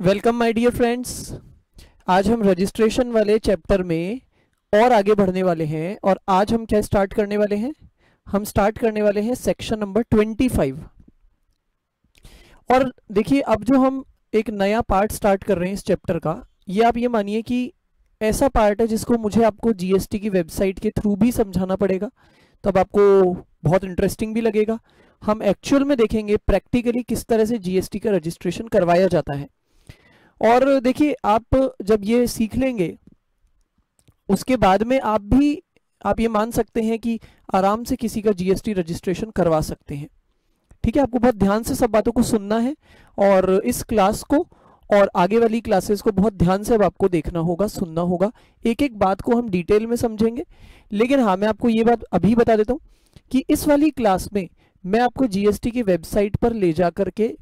Welcome my dear friends. आज हम registration वाले चैप्टर में और आगे बढ़ने वाले हैं और आज हम क्या स्टार्ट करने वाले हैं। हम स्टार्ट करने वाले हैं सेक्शन नंबर 25। और देखिए, अब जो हम एक नया पार्ट स्टार्ट कर रहे हैं इस चैप्टर का, ये आप ये मानिए कि ऐसा पार्ट है जिसको मुझे आपको जीएसटी की वेबसाइट के थ्रू भी समझाना पड़ेगा, तब आपको बहुत इंटरेस्टिंग भी लगेगा। हम एक्चुअल में देखेंगे प्रैक्टिकली किस तरह से जीएसटी का रजिस्ट्रेशन करवाया जाता है। और देखिए, आप जब ये सीख लेंगे उसके बाद में आप ये मान सकते हैं कि आराम से किसी का जीएसटी रजिस्ट्रेशन करवा सकते हैं। ठीक है, आपको बहुत ध्यान से सब बातों को सुनना है और इस क्लास को और आगे वाली क्लासेस को बहुत ध्यान से अब आपको देखना होगा, सुनना होगा। एक एक बात को हम डिटेल में समझेंगे। लेकिन हाँ, मैं आपको ये बात अभी बता देता हूँ कि इस वाली क्लास में मैं आपको जीएसटी की वेबसाइट पर ले जा करके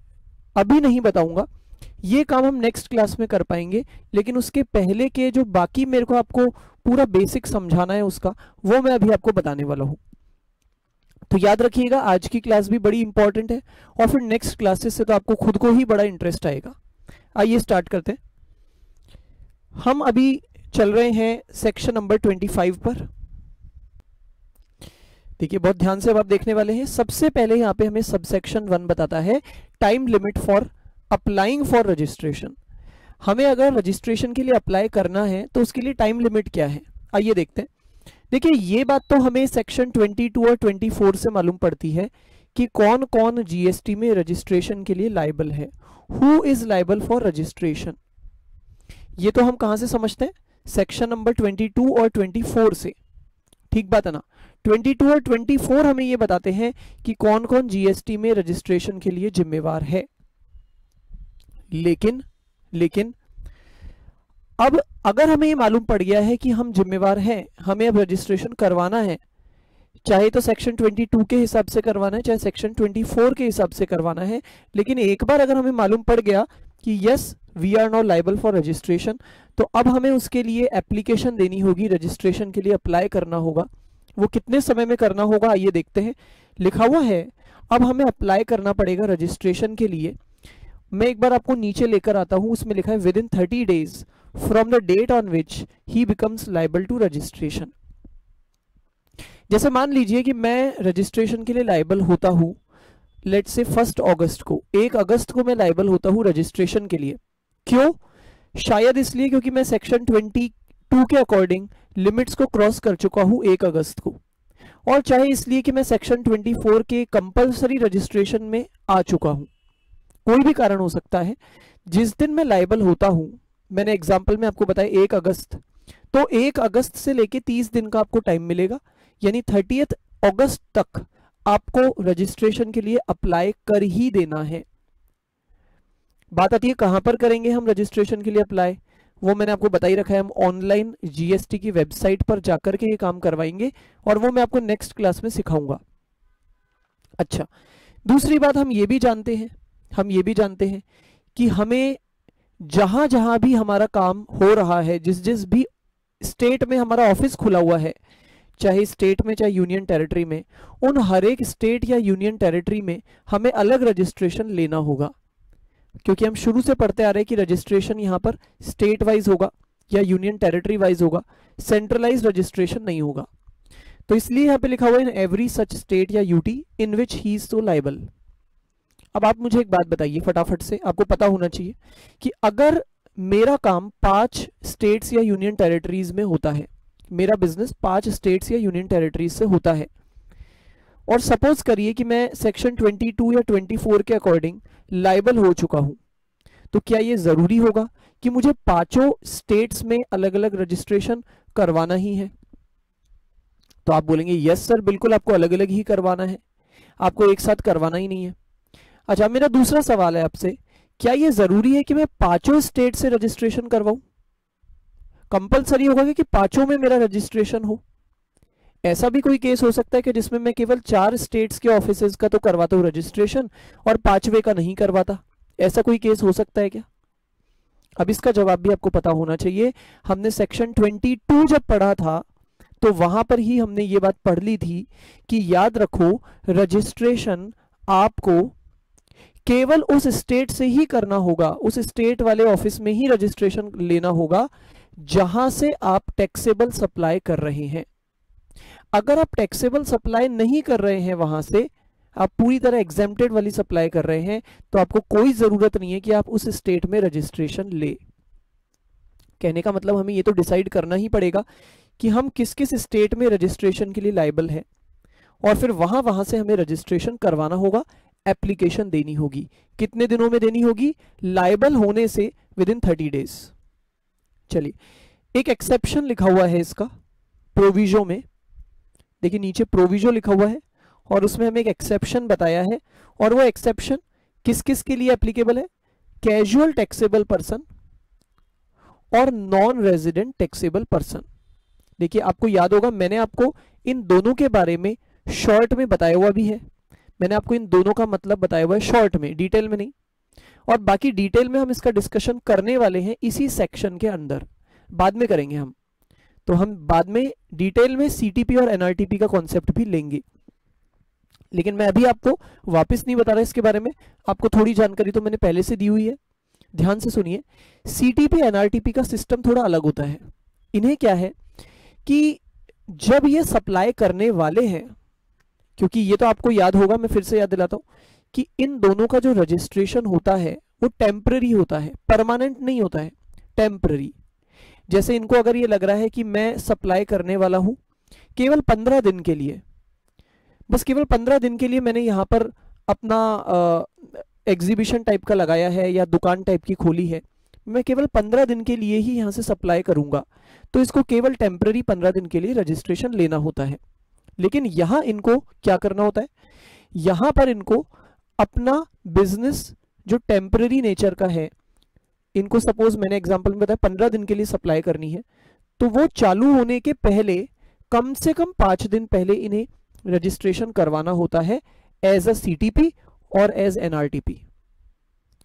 अभी नहीं बताऊंगा, ये काम हम नेक्स्ट क्लास में कर पाएंगे। लेकिन उसके पहले के जो बाकी मेरे को आपको पूरा बेसिक समझाना है उसका, वो मैं अभी आपको बताने वाला हूँ। तो याद रखिएगा, आज की क्लास भी बड़ी इंपॉर्टेंट है और फिर नेक्स्ट क्लासेस से तो आपको खुद को ही बड़ा इंटरेस्ट आएगा। आइए स्टार्ट करते हैं। हम अभी चल रहे हैं सेक्शन नंबर 25 पर। देखिए, बहुत ध्यान से अब आप देखने वाले हैं। सबसे पहले यहाँ पे हमें सबसेक्शन 1 बताता है time limit for applying for registration. हमें अगर रजिस्ट्रेशन के लिए अप्लाई करना है तो उसके लिए टाइम लिमिट क्या है, आइए देखते हैं। देखिए, ये बात तो हमें सेक्शन 22 और 24 से मालूम पड़ती है कि कौन कौन जीएसटी में रजिस्ट्रेशन के लिए लायबल है। Who is liable for registration, ये तो हम कहां से समझते हैं? सेक्शन नंबर 22 और 24 से। ठीक बात है ना? 22 और 24 हमें ये बताते हैं कि कौन कौन जीएसटी में रजिस्ट्रेशन के लिए जिम्मेवार है। लेकिन अब अगर हमें ये मालूम पड़ गया है कि हम जिम्मेवार हैं, हमें अब रजिस्ट्रेशन करवाना है, चाहे तो सेक्शन 22 के हिसाब से करवाना है, चाहे सेक्शन 24 के हिसाब से करवाना है, लेकिन एक बार अगर हमें मालूम पड़ गया कि yes we are now liable for registration, तो अब हमें उसके लिए एप्लीकेशन देनी होगी, रजिस्ट्रेशन के लिए अप्लाई करना होगा। वो कितने समय में करना होगा आइए देखते हैं। लिखा हुआ है अब हमें अप्लाई करना पड़ेगा रजिस्ट्रेशन के लिए। मैं एक बार आपको नीचे लेकर आता हूं, उसमें लिखा है within 30 days from the date on which he becomes liable to registration. जैसे मान लीजिए कि मैं रजिस्ट्रेशन के लिए लायबल होता हूं, लेट्स से 1 अगस्त को, 1 अगस्त को मैं लायबल होता हूं रजिस्ट्रेशन के लिए। क्यों? शायद इसलिए क्योंकि मैं सेक्शन 22 के अकॉर्डिंग लिमिट्स को क्रॉस कर चुका हूं 1 अगस्त को, और चाहे इसलिए कि मैं सेक्शन 24 के कंपल्सरी रजिस्ट्रेशन में आ चुका हूं। कोई भी कारण हो सकता है। जिस दिन मैं लायबल होता हूं, मैंने एग्जाम्पल में आपको बताया 1 अगस्त, तो 1 अगस्त से लेके 30 दिन का आपको टाइम मिलेगा, यानी 30 अगस्त तक आपको रजिस्ट्रेशन के लिए अप्लाई कर ही देना है। बात आती है कहां पर करेंगे हम रजिस्ट्रेशन के लिए अप्लाई, वो मैंने आपको बता ही रखा है। हम ऑनलाइन जीएसटी की वेबसाइट पर जाकर के ये काम करवाएंगे और वो मैं आपको नेक्स्ट क्लास में सिखाऊंगा। अच्छा, दूसरी बात हम ये भी जानते हैं कि हमें जहां जहां भी हमारा काम हो रहा है, जिस जिस भी स्टेट में हमारा ऑफिस खुला हुआ है, चाहे स्टेट में चाहे यूनियन टेरिटरी में, उन हर एक स्टेट या यूनियन टेरिटरी में हमें अलग रजिस्ट्रेशन लेना होगा। क्योंकि हम शुरू से पढ़ते आ रहे हैं कि रजिस्ट्रेशन यहाँ पर स्टेट वाइज होगा या यूनियन टेरिटरी वाइज होगा, सेंट्रलाइज रजिस्ट्रेशन नहीं होगा। तो इसलिए यहाँ पे लिखा हुआ है इन एवरी सच स्टेट या UT in which he is so liable. अब आप मुझे एक बात बताइए फटाफट से, आपको पता होना चाहिए कि अगर मेरा काम 5 स्टेट्स या यूनियन टेरिटरीज में होता है, मेरा बिजनेस 5 स्टेट्स या यूनियन टेरिटरीज से होता है, और सपोज करिए कि मैं सेक्शन 22 या 24 के अकॉर्डिंग लायबल हो चुका हूं, तो क्या ये जरूरी होगा कि मुझे 5 स्टेट्स में अलग अलग रजिस्ट्रेशन करवाना ही है? तो आप बोलेंगे यस सर, बिल्कुल आपको अलग अलग ही करवाना है, आपको एक साथ करवाना ही नहीं है। अच्छा, मेरा दूसरा सवाल है आपसे, क्या यह जरूरी है कि मैं 5 स्टेट से रजिस्ट्रेशन करवाऊं? कंपलसरी होगा कि 5 में मेरा रजिस्ट्रेशन हो? ऐसा भी कोई केस हो सकता है कि जिसमें मैं केवल 4 स्टेट्स के ऑफिसेज का तो करवाता हूं रजिस्ट्रेशन और 5वें का नहीं करवाता? ऐसा कोई केस हो सकता है क्या? अब इसका जवाब भी आपको पता होना चाहिए। हमने सेक्शन 22 जब पढ़ा था तो वहां पर ही हमने ये बात पढ़ ली थी कि याद रखो, रजिस्ट्रेशन आपको केवल उस स्टेट से ही करना होगा, उस स्टेट वाले ऑफिस में ही रजिस्ट्रेशन लेना होगा जहां से आप टैक्सेबल सप्लाई कर रहे हैं। अगर आप टैक्सेबल सप्लाई नहीं कर रहे हैं, वहां से आप पूरी तरह एग्जेम्प्टेड वाली सप्लाई कर रहे हैं, तो आपको कोई जरूरत नहीं है कि आप उस स्टेट में रजिस्ट्रेशन ले। कहने का मतलब हमें ये तो डिसाइड करना ही पड़ेगा कि हम किस किस स्टेट में रजिस्ट्रेशन के लिए लायबल है, और फिर वहां से हमें रजिस्ट्रेशन करवाना होगा, एप्लीकेशन देनी होगी। कितने दिनों में देनी होगी? लायबल होने से विद इन 30 डेज। चलिए, एक एक्सेप्शन लिखा हुआ है इसका प्रोविजो में, देखिए नीचे प्रोविजो लिखा हुआ है और उसमें हमें एक एक्सेप्शन बताया है, और वो एक्सेप्शन किस किस के लिए एप्लीकेबल है? कैजुअल टैक्सेबल पर्सन और नॉन रेजिडेंट टैक्सेबल पर्सन। देखिए, आपको याद होगा मैंने आपको इन दोनों के बारे में शॉर्ट में बताया हुआ भी है, मैंने आपको इन दोनों का मतलब बताया हुआ है शॉर्ट में, डिटेल में नहीं, और बाकी डिटेल में हम इसका डिस्कशन करने वाले हैं इसी सेक्शन के अंदर, बाद में करेंगे हम। तो हम बाद में डिटेल में सीटीपी और एनआरटीपी का कॉन्सेप्ट भी लेंगे, लेकिन मैं अभी आपको वापस नहीं बता रहा इसके बारे में, आपको थोड़ी जानकारी तो मैंने पहले से दी हुई है। ध्यान से सुनिए, सीटीपी एनआरटीपी का सिस्टम थोड़ा अलग होता है। इन्हें क्या है कि जब ये सप्लाई करने वाले हैं, क्योंकि ये तो आपको याद होगा, मैं फिर से याद दिलाता हूं कि इन दोनों का जो रजिस्ट्रेशन होता है वो टेम्पररी होता है, परमानेंट नहीं होता है, टेम्पररी। जैसे इनको अगर ये लग रहा है कि मैं सप्लाई करने वाला हूं केवल 15 दिन के लिए, बस केवल 15 दिन के लिए मैंने यहां पर अपना एग्जीबिशन टाइप का लगाया है या दुकान टाइप की खोली है, मैं केवल 15 दिन के लिए ही यहां से सप्लाई करूंगा, तो इसको केवल टेम्पररी 15 दिन के लिए रजिस्ट्रेशन लेना होता है। लेकिन यहां इनको क्या करना होता है? यहां पर इनको अपना बिजनेस जो टेम्पररी नेचर का है, इनको सपोज मैंने एग्जांपल में बताया 15 दिन के लिए सप्लाई करनी है, तो वो चालू होने के पहले कम से कम 5 दिन पहले इन्हें रजिस्ट्रेशन करवाना होता है एज अ सीटीपी और एज एनआरटीपी।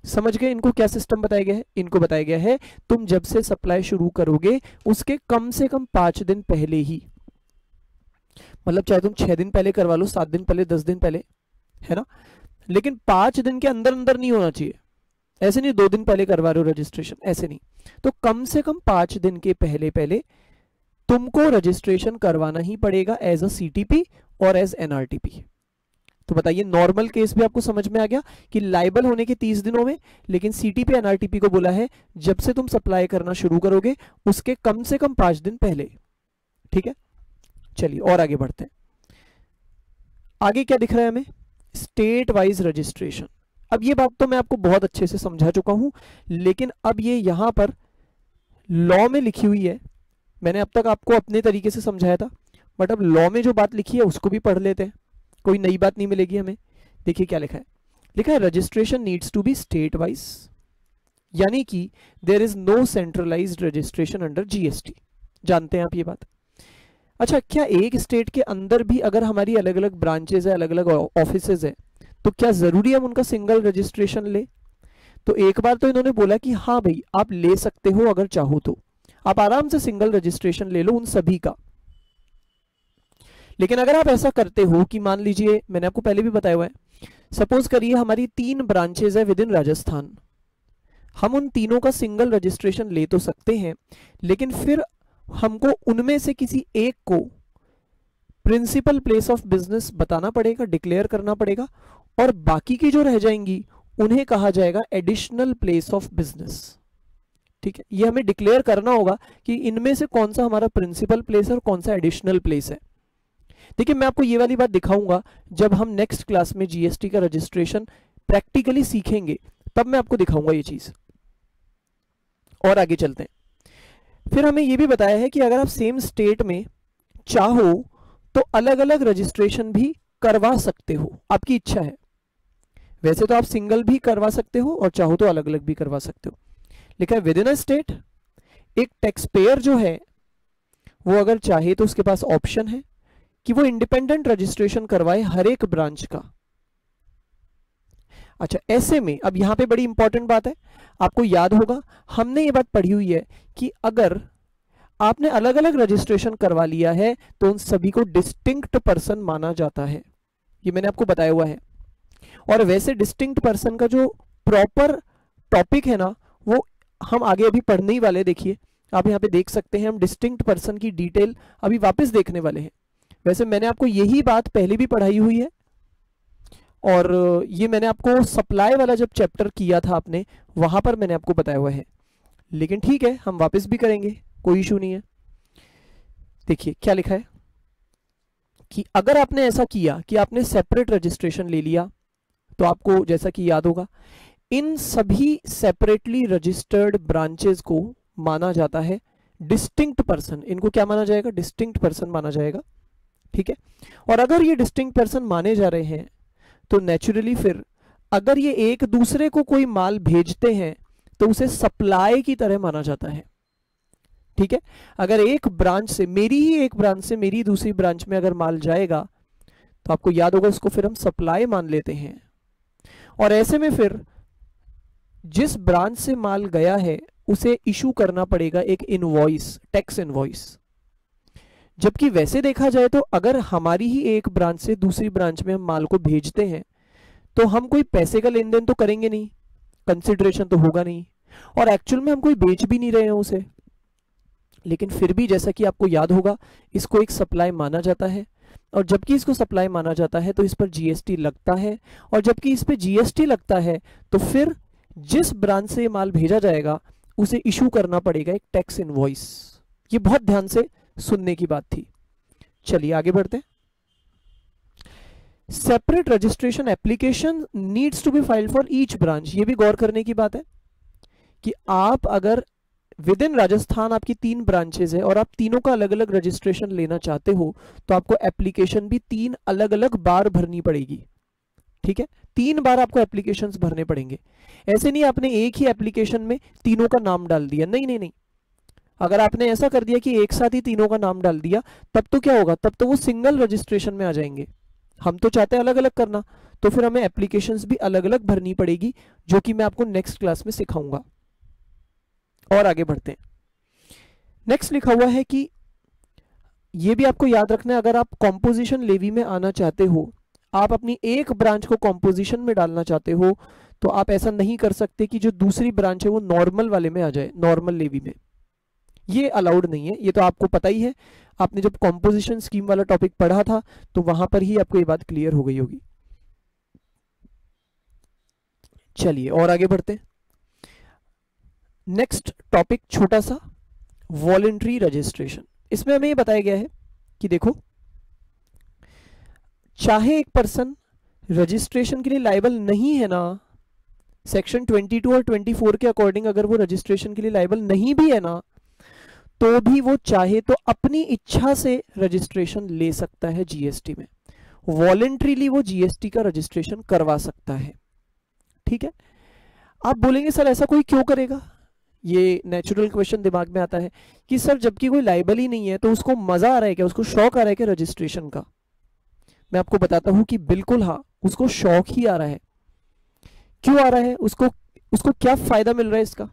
समझ गए इनको क्या सिस्टम बताया गया है? इनको बताया गया है तुम जब से सप्लाई शुरू करोगे उसके कम से कम 5 दिन पहले ही, मतलब चाहे तुम 6 दिन पहले करवा लो, 7 दिन पहले, 10 दिन पहले, है ना, लेकिन 5 दिन के अंदर अंदर नहीं होना चाहिए। ऐसे नहीं 2 दिन पहले करवा रहे हो रजिस्ट्रेशन, ऐसे नहीं, तो कम से कम 5 दिन के पहले पहले तुमको रजिस्ट्रेशन करवाना ही पड़ेगा एज अ सीटीपी और एज एनआरटीपी। तो बताइए, नॉर्मल केस भी आपको समझ में आ गया कि लाइबल होने के 30 दिनों में, लेकिन सीटीपी एनआरटीपी को बोला है जब से तुम सप्लाई करना शुरू करोगे उसके कम से कम 5 दिन पहले। ठीक है, चलिए और आगे बढ़ते हैं। आगे क्या दिख रहा है हमें? State wise registration. अब ये बात तो मैं आपको बहुत अच्छे से समझा चुका हूं, लेकिन अब ये यहां पर लॉ में लिखी हुई है, मैंने अब तक आपको अपने तरीके से समझाया था, बट अब लॉ में जो बात लिखी है उसको भी पढ़ लेते हैं, कोई नई बात नहीं मिलेगी हमें। देखिए क्या लिखा है, लिखा है registration needs to be state wise, यानी कि there is no centralised registration under GST. जानते हैं आप ये बात? अच्छा, क्या एक स्टेट के अंदर भी अगर हमारी अलग अलग ब्रांचेस है, अलग अलग ऑफिसेज है, तो क्या जरूरी है हम उनका सिंगल रजिस्ट्रेशन ले? तो एक बार तो इन्होंने बोला कि हाँ भाई आप ले सकते हो, अगर चाहो तो आप आराम से सिंगल रजिस्ट्रेशन ले लो उन सभी का। लेकिन अगर आप ऐसा करते हो कि मान लीजिए, मैंने आपको पहले भी बताया हुआ है, सपोज करिए हमारी 3 ब्रांचेज है विद इन राजस्थान, हम उन तीनों का सिंगल रजिस्ट्रेशन ले तो सकते हैं, लेकिन फिर हमको उनमें से किसी एक को प्रिंसिपल प्लेस ऑफ बिजनेस बताना पड़ेगा, डिक्लेयर करना पड़ेगा, और बाकी की जो रह जाएंगी उन्हें कहा जाएगा एडिशनल प्लेस ऑफ बिजनेस। ठीक है, ये हमें डिक्लेयर करना होगा कि इनमें से कौन सा हमारा प्रिंसिपल प्लेस है और कौन सा एडिशनल प्लेस है। देखिए, मैं आपको ये वाली बात दिखाऊंगा जब हम नेक्स्ट क्लास में जीएसटी का रजिस्ट्रेशन प्रैक्टिकली सीखेंगे, तब मैं आपको दिखाऊंगा ये चीज। और आगे चलते हैं। फिर हमें यह भी बताया है कि अगर आप सेम स्टेट में चाहो तो अलग अलग रजिस्ट्रेशन भी करवा सकते हो, आपकी इच्छा है। वैसे तो आप सिंगल भी करवा सकते हो और चाहो तो अलग अलग भी करवा सकते हो, लेकिन विद इन अ स्टेट एक टैक्स पेयर जो है वो अगर चाहे तो उसके पास ऑप्शन है कि वो इंडिपेंडेंट रजिस्ट्रेशन करवाए हर एक ब्रांच का। अच्छा, ऐसे में अब यहां पे बड़ी इंपॉर्टेंट बात है, आपको याद होगा हमने ये बात पढ़ी हुई है कि अगर आपने अलग अलग रजिस्ट्रेशन करवा लिया है तो उन सभी को डिस्टिंक्ट पर्सन माना जाता है, ये मैंने आपको बताया हुआ है। और वैसे डिस्टिंक्ट पर्सन का जो प्रॉपर टॉपिक है ना, वो हम आगे अभी पढ़ने ही वाले। देखिए आप यहाँ पे देख सकते हैं, हम डिस्टिंक्ट पर्सन की डिटेल अभी वापस देखने वाले हैं। वैसे मैंने आपको यही बात पहले भी पढ़ाई हुई है, और ये मैंने आपको सप्लाई वाला जब चैप्टर किया था आपने, वहां पर मैंने आपको बताया हुआ है, लेकिन ठीक है हम वापस भी करेंगे, कोई इशू नहीं है। देखिए क्या लिखा है कि अगर आपने ऐसा किया कि आपने सेपरेट रजिस्ट्रेशन ले लिया, तो आपको जैसा कि याद होगा, इन सभी सेपरेटली रजिस्टर्ड ब्रांचेस को माना जाता है डिस्टिंक्ट पर्सन। इनको क्या माना जाएगा? डिस्टिंक्ट पर्सन माना जाएगा, ठीक है। और अगर ये डिस्टिंक्ट पर्सन माने जा रहे हैं, तो नेचुरली फिर अगर ये एक दूसरे को कोई माल भेजते हैं तो उसे सप्लाई की तरह माना जाता है, ठीक है। अगर एक ब्रांच से, मेरी ही एक ब्रांच से मेरी दूसरी ब्रांच में अगर माल जाएगा, तो आपको याद होगा उसको फिर हम सप्लाई मान लेते हैं। और ऐसे में फिर जिस ब्रांच से माल गया है उसे इशू करना पड़ेगा एक इनवॉइस, टैक्स इनवॉइस। जबकि वैसे देखा जाए तो अगर हमारी ही एक ब्रांच से दूसरी ब्रांच में हम माल को भेजते हैं, तो हम कोई पैसे का लेन देन तो करेंगे नहीं, कंसिडरेशन तो होगा नहीं, और एक्चुअल में हम कोई बेच भी नहीं रहे हैं उसे। लेकिन फिर भी जैसा कि आपको याद होगा, इसको एक सप्लाई माना जाता है, और जबकि इसको सप्लाई माना जाता है तो इस पर जीएसटी लगता है, और जबकि इस पर जीएसटी लगता है तो फिर जिस ब्रांच से माल भेजा जाएगा उसे इशू करना पड़ेगा एक टैक्स इनवॉइस। ये बहुत ध्यान से सुनने की बात थी। चलिए आगे बढ़ते हैं। Separate registration application needs to be filed for each branch. ये भी गौर करने की बात है कि आप अगर विद इन राजस्थान आपकी 3 ब्रांचेज है और आप तीनों का अलग अलग रजिस्ट्रेशन लेना चाहते हो, तो आपको एप्लीकेशन भी 3 अलग अलग बार भरनी पड़ेगी, ठीक है। 3 बार आपको एप्लीकेशंस भरने पड़ेंगे। ऐसे नहीं आपने एक ही एप्लीकेशन में तीनों का नाम डाल दिया, नहीं नहीं नहीं। अगर आपने ऐसा कर दिया कि एक साथ ही तीनों का नाम डाल दिया, तब तो क्या होगा, तब तो वो सिंगल रजिस्ट्रेशन में आ जाएंगे। हम तो चाहते हैं अलग अलग करना, तो फिर हमें एप्लीकेशंस भी अलग अलग भरनी पड़ेगी, जो कि मैं आपको नेक्स्ट क्लास में सिखाऊंगा। और आगे बढ़ते हैं। नेक्स्ट लिखा हुआ है कि ये भी आपको याद रखना है, अगर आप कॉम्पोजिशन लेवी में आना चाहते हो, आप अपनी एक ब्रांच को कॉम्पोजिशन में डालना चाहते हो, तो आप ऐसा नहीं कर सकते कि जो दूसरी ब्रांच है वो नॉर्मल वाले में आ जाए, नॉर्मल लेवी में। ये अलाउड नहीं है, ये तो आपको पता ही है। आपने जब कॉम्पोजिशन स्कीम वाला टॉपिक पढ़ा था तो वहां पर ही आपको ये बात क्लियर हो गई होगी। चलिए और आगे बढ़ते हैं। नेक्स्ट टॉपिक छोटा सा, वॉलंटरी रजिस्ट्रेशन। इसमें हमें ये बताया गया है कि देखो, चाहे एक पर्सन रजिस्ट्रेशन के लिए लायबल नहीं है ना, सेक्शन 22 और 24 के अकॉर्डिंग अगर वो रजिस्ट्रेशन के लिए लायबल नहीं भी है ना, तो भी वो चाहे तो अपनी इच्छा से रजिस्ट्रेशन ले सकता है जीएसटी में। वॉलंटरीली वो जीएसटी का रजिस्ट्रेशन करवा सकता है, ठीक है। आप बोलेंगे सर ऐसा कोई क्यों करेगा? ये नेचुरल क्वेश्चन दिमाग में आता है कि सर जबकि कोई लायबल ही नहीं है तो उसको मजा आ रहा है क्या, उसको शौक आ रहा है क्या रजिस्ट्रेशन का? मैं आपको बताता हूं कि बिल्कुल हाँ, उसको शौक ही आ रहा है। क्यों आ रहा है? उसको क्या फायदा मिल रहा है इसका?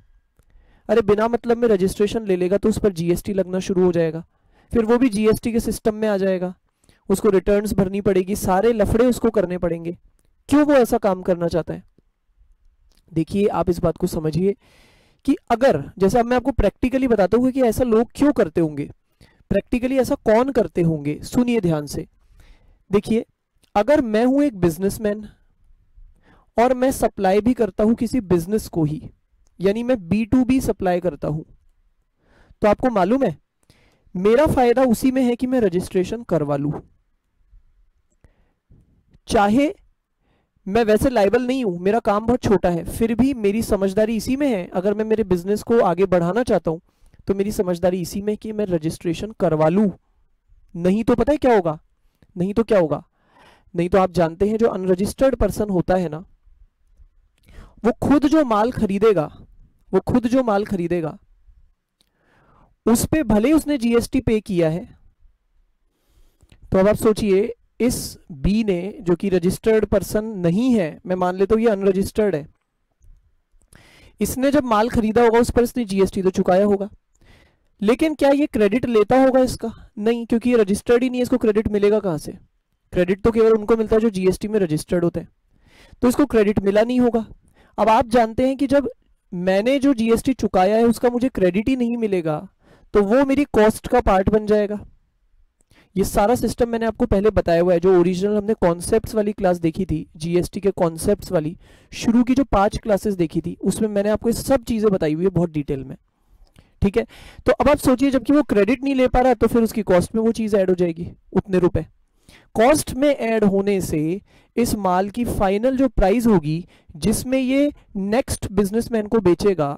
अरे बिना मतलब में रजिस्ट्रेशन ले लेगा तो उस पर जीएसटी लगना शुरू हो जाएगा, फिर वो भी जीएसटी के सिस्टम में आ जाएगा, उसको रिटर्न्स भरनी पड़ेगी, सारे लफड़े उसको करने पड़ेंगे। क्यों वो ऐसा काम करना चाहता है? देखिए आप इस बात को समझिए कि अगर, जैसे अब मैं आपको प्रैक्टिकली बताता हूँ कि ऐसा लोग क्यों करते होंगे, प्रैक्टिकली ऐसा कौन करते होंगे, सुनिए ध्यान से। देखिए, अगर मैं हूं एक बिजनेसमैन और मैं सप्लाई भी करता हूं किसी बिजनेस को ही, यानी मैं B2B सप्लाई करता हूं, तो आपको मालूम है मेरा फायदा उसी में है कि मैं रजिस्ट्रेशन करवा लूं। चाहे मैं वैसे लायबल नहीं हूं, मेरा काम बहुत छोटा है, फिर भी मेरी समझदारी इसी में है, अगर मैं मेरे बिजनेस को आगे बढ़ाना चाहता हूं तो मेरी समझदारी इसी में कि मैं रजिस्ट्रेशन करवा लूं। नहीं तो पता है क्या होगा, नहीं तो क्या होगा, नहीं तो आप जानते हैं जो अनरजिस्टर्ड पर्सन होता है ना, वो खुद जो माल खरीदेगा उस पे भले उसने जीएसटी पे किया है। तो अब आप सोचिए, इस बी ने, जो कि रजिस्टर्ड पर्सन नहीं है, मैं मान लेता हूं ये अनरजिस्टर्ड है, इसने जब माल खरीदा होगा उस पर इसने जीएसटी तो चुकाया होगा, लेकिन क्या ये क्रेडिट लेता होगा इसका? नहीं, क्योंकि ये रजिस्टर्ड ही नहीं है, इसको क्रेडिट मिलेगा कहां से? क्रेडिट तो केवल उनको मिलता है जो जीएसटी में रजिस्टर्ड होते हैं। तो इसको क्रेडिट मिला नहीं होगा। अब आप जानते हैं कि जब मैंने जो जीएसटी चुकाया है उसका मुझे क्रेडिट ही नहीं मिलेगा तो वो मेरी कॉस्ट का पार्ट बन जाएगा। ये सारा सिस्टम मैंने आपको पहले बताया हुआ है, जो ओरिजिनल हमने कॉन्सेप्ट्स वाली क्लास देखी थी, जीएसटी के कॉन्सेप्ट्स वाली शुरू की जो 5 क्लासेस देखी थी, उसमें मैंने आपको ये सब चीजें बताई हुई है बहुत डिटेल में। ठीक है, तो अब आप सोचिए जबकि वो क्रेडिट नहीं ले पा रहा तो फिर उसकी कॉस्ट में वो चीज ऐड हो जाएगी, उतने रुपए। कॉस्ट में ऐड होने से इस माल की फाइनल जो प्राइस होगी जिसमें ये नेक्स्ट बिजनेसमैन को बेचेगा,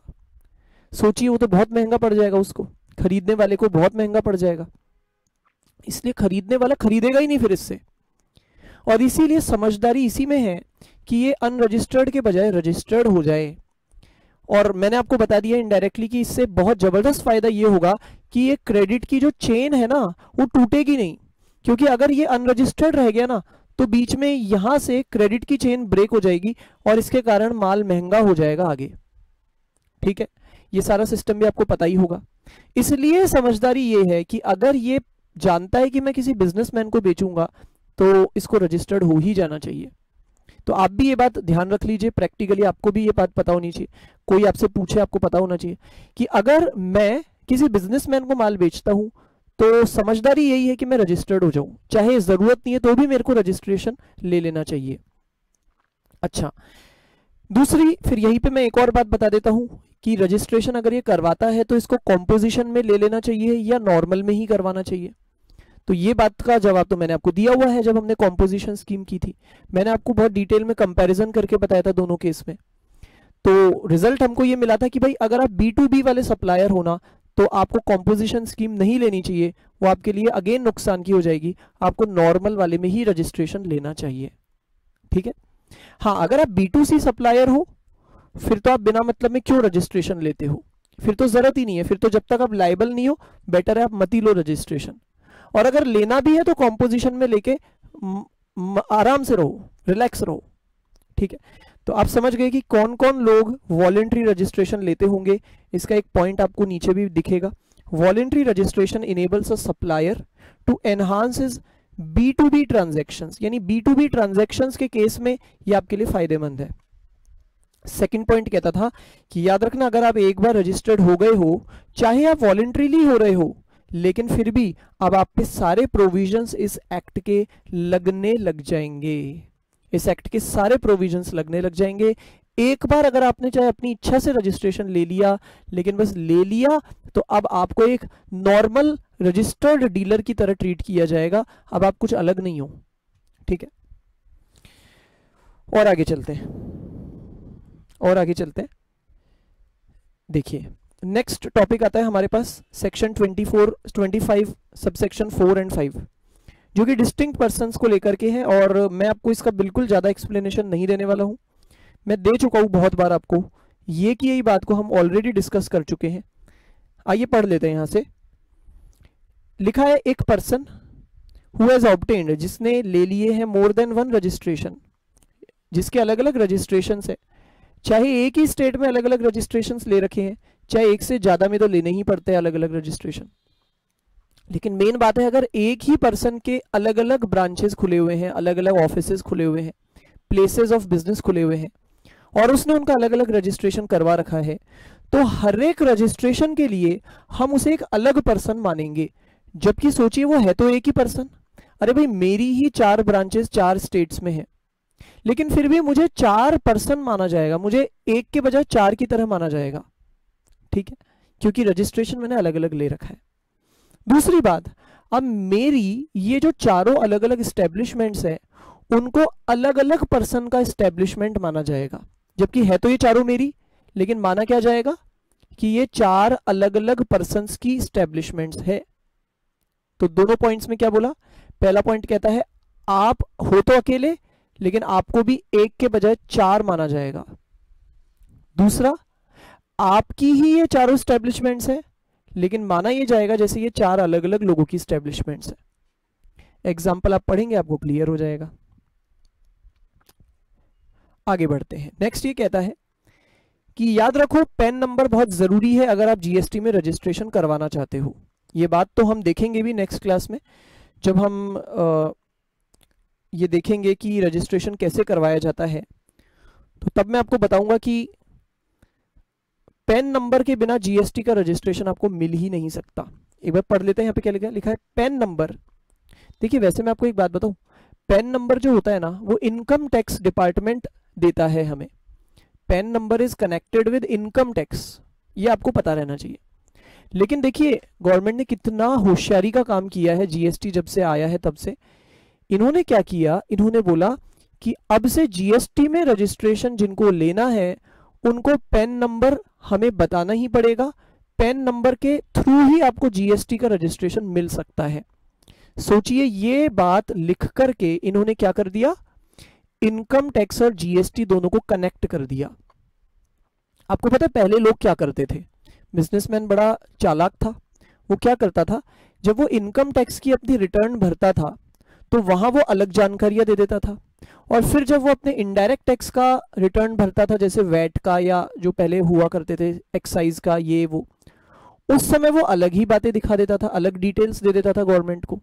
सोचिए वो तो बहुत महंगा पड़ जाएगा, उसको खरीदने वाले को बहुत महंगा पड़ जाएगा, इसलिए खरीदने वाला खरीदेगा ही नहीं फिर इससे। और इसीलिए समझदारी इसी में है कि ये अनरजिस्टर्ड के बजाय रजिस्टर्ड हो जाए। और मैंने आपको बता दिया इनडायरेक्टली कि इससे बहुत जबरदस्त फायदा ये होगा कि ये क्रेडिट की जो चेन है ना वो टूटेगी नहीं, क्योंकि अगर ये अनरजिस्टर्ड रह गया ना तो बीच में यहां से क्रेडिट की चेन ब्रेक हो जाएगी और इसके कारण माल महंगा हो जाएगा आगे। ठीक है, ये सारा सिस्टम भी आपको पता ही होगा। इसलिए समझदारी ये है कि अगर ये जानता है कि मैं किसी बिजनेसमैन को बेचूंगा तो इसको रजिस्टर्ड हो ही जाना चाहिए। तो आप भी ये बात ध्यान रख लीजिए, प्रैक्टिकली आपको भी ये बात पता होनी चाहिए, कोई आपसे पूछे आपको पता होना चाहिए कि अगर मैं किसी बिजनेसमैन को माल बेचता हूं तो समझदारी यही है कि मैं रजिस्टर्ड हो जाऊं, चाहे जरूरत नहीं है तो भी मेरे को रजिस्ट्रेशन ले लेना चाहिए। अच्छा, दूसरी फिर यहीं पे मैं एक और बात बता देता हूं कि रजिस्ट्रेशन अगर ये करवाता है तो इसको कॉम्पोजिशन में ले लेना चाहिए या नॉर्मल में ही करवाना चाहिए। तो ये बात का जवाब तो मैंने आपको दिया हुआ है जब हमने कॉम्पोजिशन स्कीम की थी, मैंने आपको बहुत डिटेल में कंपैरिजन करके बताया था दोनों केस में। तो रिजल्ट हमको ये मिला था कि भाई अगर आप B2B वाले सप्लायर हो ना तो आपको कॉम्पोजिशन स्कीम नहीं लेनी चाहिए, वो आपके लिए अगेन नुकसान की हो जाएगी, आपको नॉर्मल वाले में ही रजिस्ट्रेशन लेना चाहिए। ठीक है, हाँ अगर आप B2C सप्लायर हो फिर तो आप बिना मतलब में क्यों रजिस्ट्रेशन लेते हो, फिर तो जरूरत ही नहीं है, फिर तो जब तक आप लायबल नहीं हो बेटर है आप मत ही लो रजिस्ट्रेशन। और अगर लेना भी है तो कॉम्पोजिशन में लेके आराम से रहो, रिलैक्स रहो। ठीक है, तो आप समझ गए कि कौन कौन लोग वॉलेंट्री रजिस्ट्रेशन लेते होंगे। इसका एक पॉइंट आपको नीचे भी दिखेगा, voluntary registration enables a supplier to enhance his B2B transactions, यानी B2B ट्रांजैक्शंस के केस में ये आपके लिए फायदेमंद है। सेकंड पॉइंट कहता था कि याद रखना अगर आप एक बार रजिस्टर्ड हो गए हो, चाहे आप वॉलेंट्रीली हो रहे हो, लेकिन फिर भी अब आप पे सारे प्रोविजंस इस एक्ट के लगने लग जाएंगे, इस एक्ट के सारे प्रोविजंस लगने लग जाएंगे। एक बार अगर आपने चाहे अपनी इच्छा से रजिस्ट्रेशन ले लिया, लेकिन बस ले लिया, तो अब आपको एक नॉर्मल रजिस्टर्ड डीलर की तरह ट्रीट किया जाएगा, अब आप कुछ अलग नहीं हो। ठीक है, और आगे चलते हैं, और आगे चलते हैं। देखिए नेक्स्ट टॉपिक आता है हमारे पास सेक्शन 25 सबसेक्शन 4 एंड 5, जो कि डिस्टिंक्ट पर्सन्स को लेकर के है, और मैं आपको इसका बिल्कुल ज्यादा एक्सप्लेनेशन नहीं देने वाला हूं, मैं दे चुका हूं बहुत बार आपको, ये की यही बात को हम ऑलरेडी डिस्कस कर चुके हैं। आइए पढ़ लेते हैं। यहां से लिखा है एक पर्सन हु हैज ऑब्टेन्ड, जिसने ले लिए हैं मोर देन 1 रजिस्ट्रेशन, जिसके अलग अलग रजिस्ट्रेशन है, चाहे एक ही स्टेट में अलग अलग रजिस्ट्रेशन ले रखे हैं, चाहे एक से ज्यादा में तो लेने ही पड़ते हैं अलग अलग रजिस्ट्रेशन, लेकिन मेन बात है अगर एक ही पर्सन के अलग अलग ब्रांचेस खुले हुए हैं, अलग अलग ऑफिसेज खुले हुए हैं, प्लेसेस ऑफ बिजनेस खुले हुए हैं, और उसने उनका अलग अलग रजिस्ट्रेशन करवा रखा है, तो हर एक रजिस्ट्रेशन के लिए हम उसे एक अलग पर्सन मानेंगे। जबकि सोचिए वो है तो एक ही पर्सन, अरे भाई मेरी ही 4 ब्रांचेस 4 स्टेट्स में है, लेकिन फिर भी मुझे 4 पर्सन माना जाएगा, मुझे एक के बजाय 4 की तरह माना जाएगा। ठीक है, क्योंकि रजिस्ट्रेशन मैंने अलग अलग ले रखा है। दूसरी बात, अब मेरी ये जो चारों अलग अलग एस्टेब्लिशमेंट्स है उनको अलग अलग पर्सन का एस्टेब्लिशमेंट माना जाएगा, जबकि है तो ये चारों मेरी, लेकिन माना क्या जाएगा कि ये 4 अलग अलग पर्सन्स की एस्टेब्लिशमेंट्स है। तो दोनों पॉइंट्स में क्या बोला, पहला पॉइंट कहता है आप हो तो अकेले, लेकिन आपको भी एक के बजाय 4 माना जाएगा। दूसरा, आपकी ही ये चारों एस्टेब्लिशमेंट्स है, लेकिन माना ये जाएगा जैसे ये 4 अलग अलग लोगों की एस्टेब्लिशमेंट्स है। एग्जाम्पल आप पढ़ेंगे आपको क्लियर हो जाएगा। आगे बढ़ते हैं। नेक्स्ट ये कहता है कि याद रखो पैन नंबर बहुत जरूरी है अगर आप जीएसटी में रजिस्ट्रेशन करवाना चाहते हो। ये बात तो हम देखेंगे भी नेक्स्ट क्लास में, जब हम ये देखेंगे कि रजिस्ट्रेशन कैसे करवाया जाता है, तो तब मैं आपको बताऊंगा कि पैन नंबर के बिना जीएसटी का रजिस्ट्रेशन आपको मिल ही नहीं सकता। एक बार पढ़ लेते हैं, यहाँ पे क्या लिखा है पैन नंबर। देखिए वैसे मैं आपको एक बात बताऊं, पैन नंबर जो होता है ना वो इनकम टैक्स डिपार्टमेंट देता है हमें। Pan number is connected with income tax, ये आपको पता रहना चाहिए। लेकिन देखिए गवर्नमेंट ने कितना होशियारी का काम किया है, जीएसटी जब से आया है तब से इन्होंने क्या किया, इन्होंने बोला कि अब से जीएसटी में रजिस्ट्रेशन जिनको लेना है उनको पैन नंबर हमें बताना ही पड़ेगा। पैन नंबर के थ्रू ही आपको जीएसटी का रजिस्ट्रेशन मिल सकता है। सोचिए ये बात लिख करके इन्होंने क्या कर दिया, इनकम टैक्स और जीएसटी दोनों को कनेक्ट कर दिया। आपको पता है पहले लोग क्या करते थे, बिजनेसमैन बड़ा चालाक था, वो क्या करता था जब वो इनकम टैक्स की अपनी रिटर्न भरता था तो वहां वो अलग जानकारियां दे देता था, और फिर जब वो अपने इनडायरेक्ट टैक्स का रिटर्न भरता था जैसे वैट का या जो पहले हुआ करते थे एक्साइज का ये वो, उस समय वो अलग ही बातें दिखा देता था, अलग डिटेल्स दे देता था गवर्नमेंट को,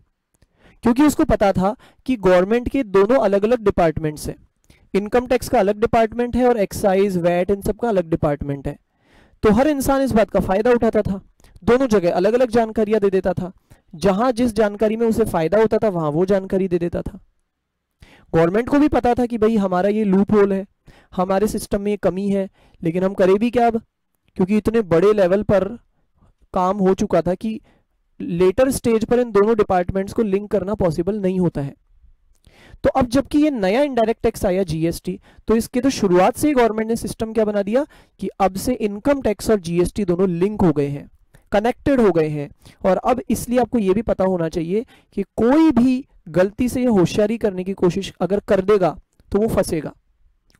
क्योंकि उसको पता था कि गवर्नमेंट के दोनों अलग अलग डिपार्टमेंट्स हैं। इनकम टैक्स का अलग डिपार्टमेंट है और एक्साइज वैट इन सब का अलग डिपार्टमेंट है। तो हर इंसान इस बात का फायदा उठाता था, दोनों जगह अलग अलग जानकारियां दे देता था, जहां जिस जानकारी में उसे फायदा होता था वहां वो जानकारी दे देता था। गवर्नमेंट को भी पता था कि भाई हमारा ये लूप होल है, हमारे सिस्टम में ये कमी है, लेकिन हम करें भी क्या अब, क्योंकि इतने बड़े लेवल पर काम हो चुका था कि लेटर स्टेज पर इन दोनों डिपार्टमेंट्स को लिंक करना पॉसिबल नहीं होता है। तो अब जबकि ये नया इनडायरेक्ट टैक्स आया जीएसटी, तो इसके तो शुरुआत से ही गवर्नमेंट ने सिस्टम क्या बना दिया कि अब से इनकम टैक्स और जीएसटी दोनों लिंक हो गए हैं, कनेक्टेड हो गए हैं। और अब इसलिए आपको यह भी पता होना चाहिए कि कोई भी गलती से होशियारी करने की कोशिश अगर कर देगा तो वो फंसेगा।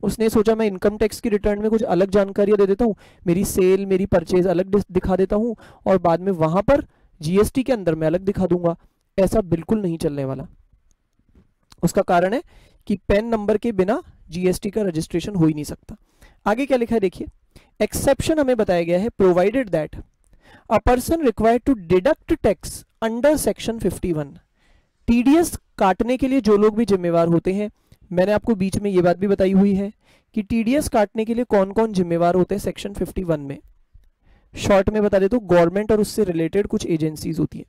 उसने सोचा मैं इनकम टैक्स की रिटर्न में कुछ अलग जानकारियां दे देता हूं, मेरी सेल मेरी परचेज अलग दिखा देता हूं और बाद में वहां पर जीएसटी के अंदर मैं अलग दिखा दूंगा, ऐसा बिल्कुल नहीं चलने वाला। उसका कारण है कि पैन नंबर के बिना जीएसटी का रजिस्ट्रेशन हो ही नहीं सकता। आगे क्या लिखा है देखिए, एक्सेप्शन हमें बताया गया है, provided that a person required to deduct tax under section 51। TDS काटने के लिए जो लोग भी जिम्मेवार होते हैं, मैंने आपको बीच में ये बात भी बताई हुई है कि टीडीएस काटने के लिए कौन कौन जिम्मेवार होते हैं सेक्शन 51 में। शॉर्ट में बता देता हूं, गवर्नमेंट और उससे रिलेटेड कुछ एजेंसीज होती है।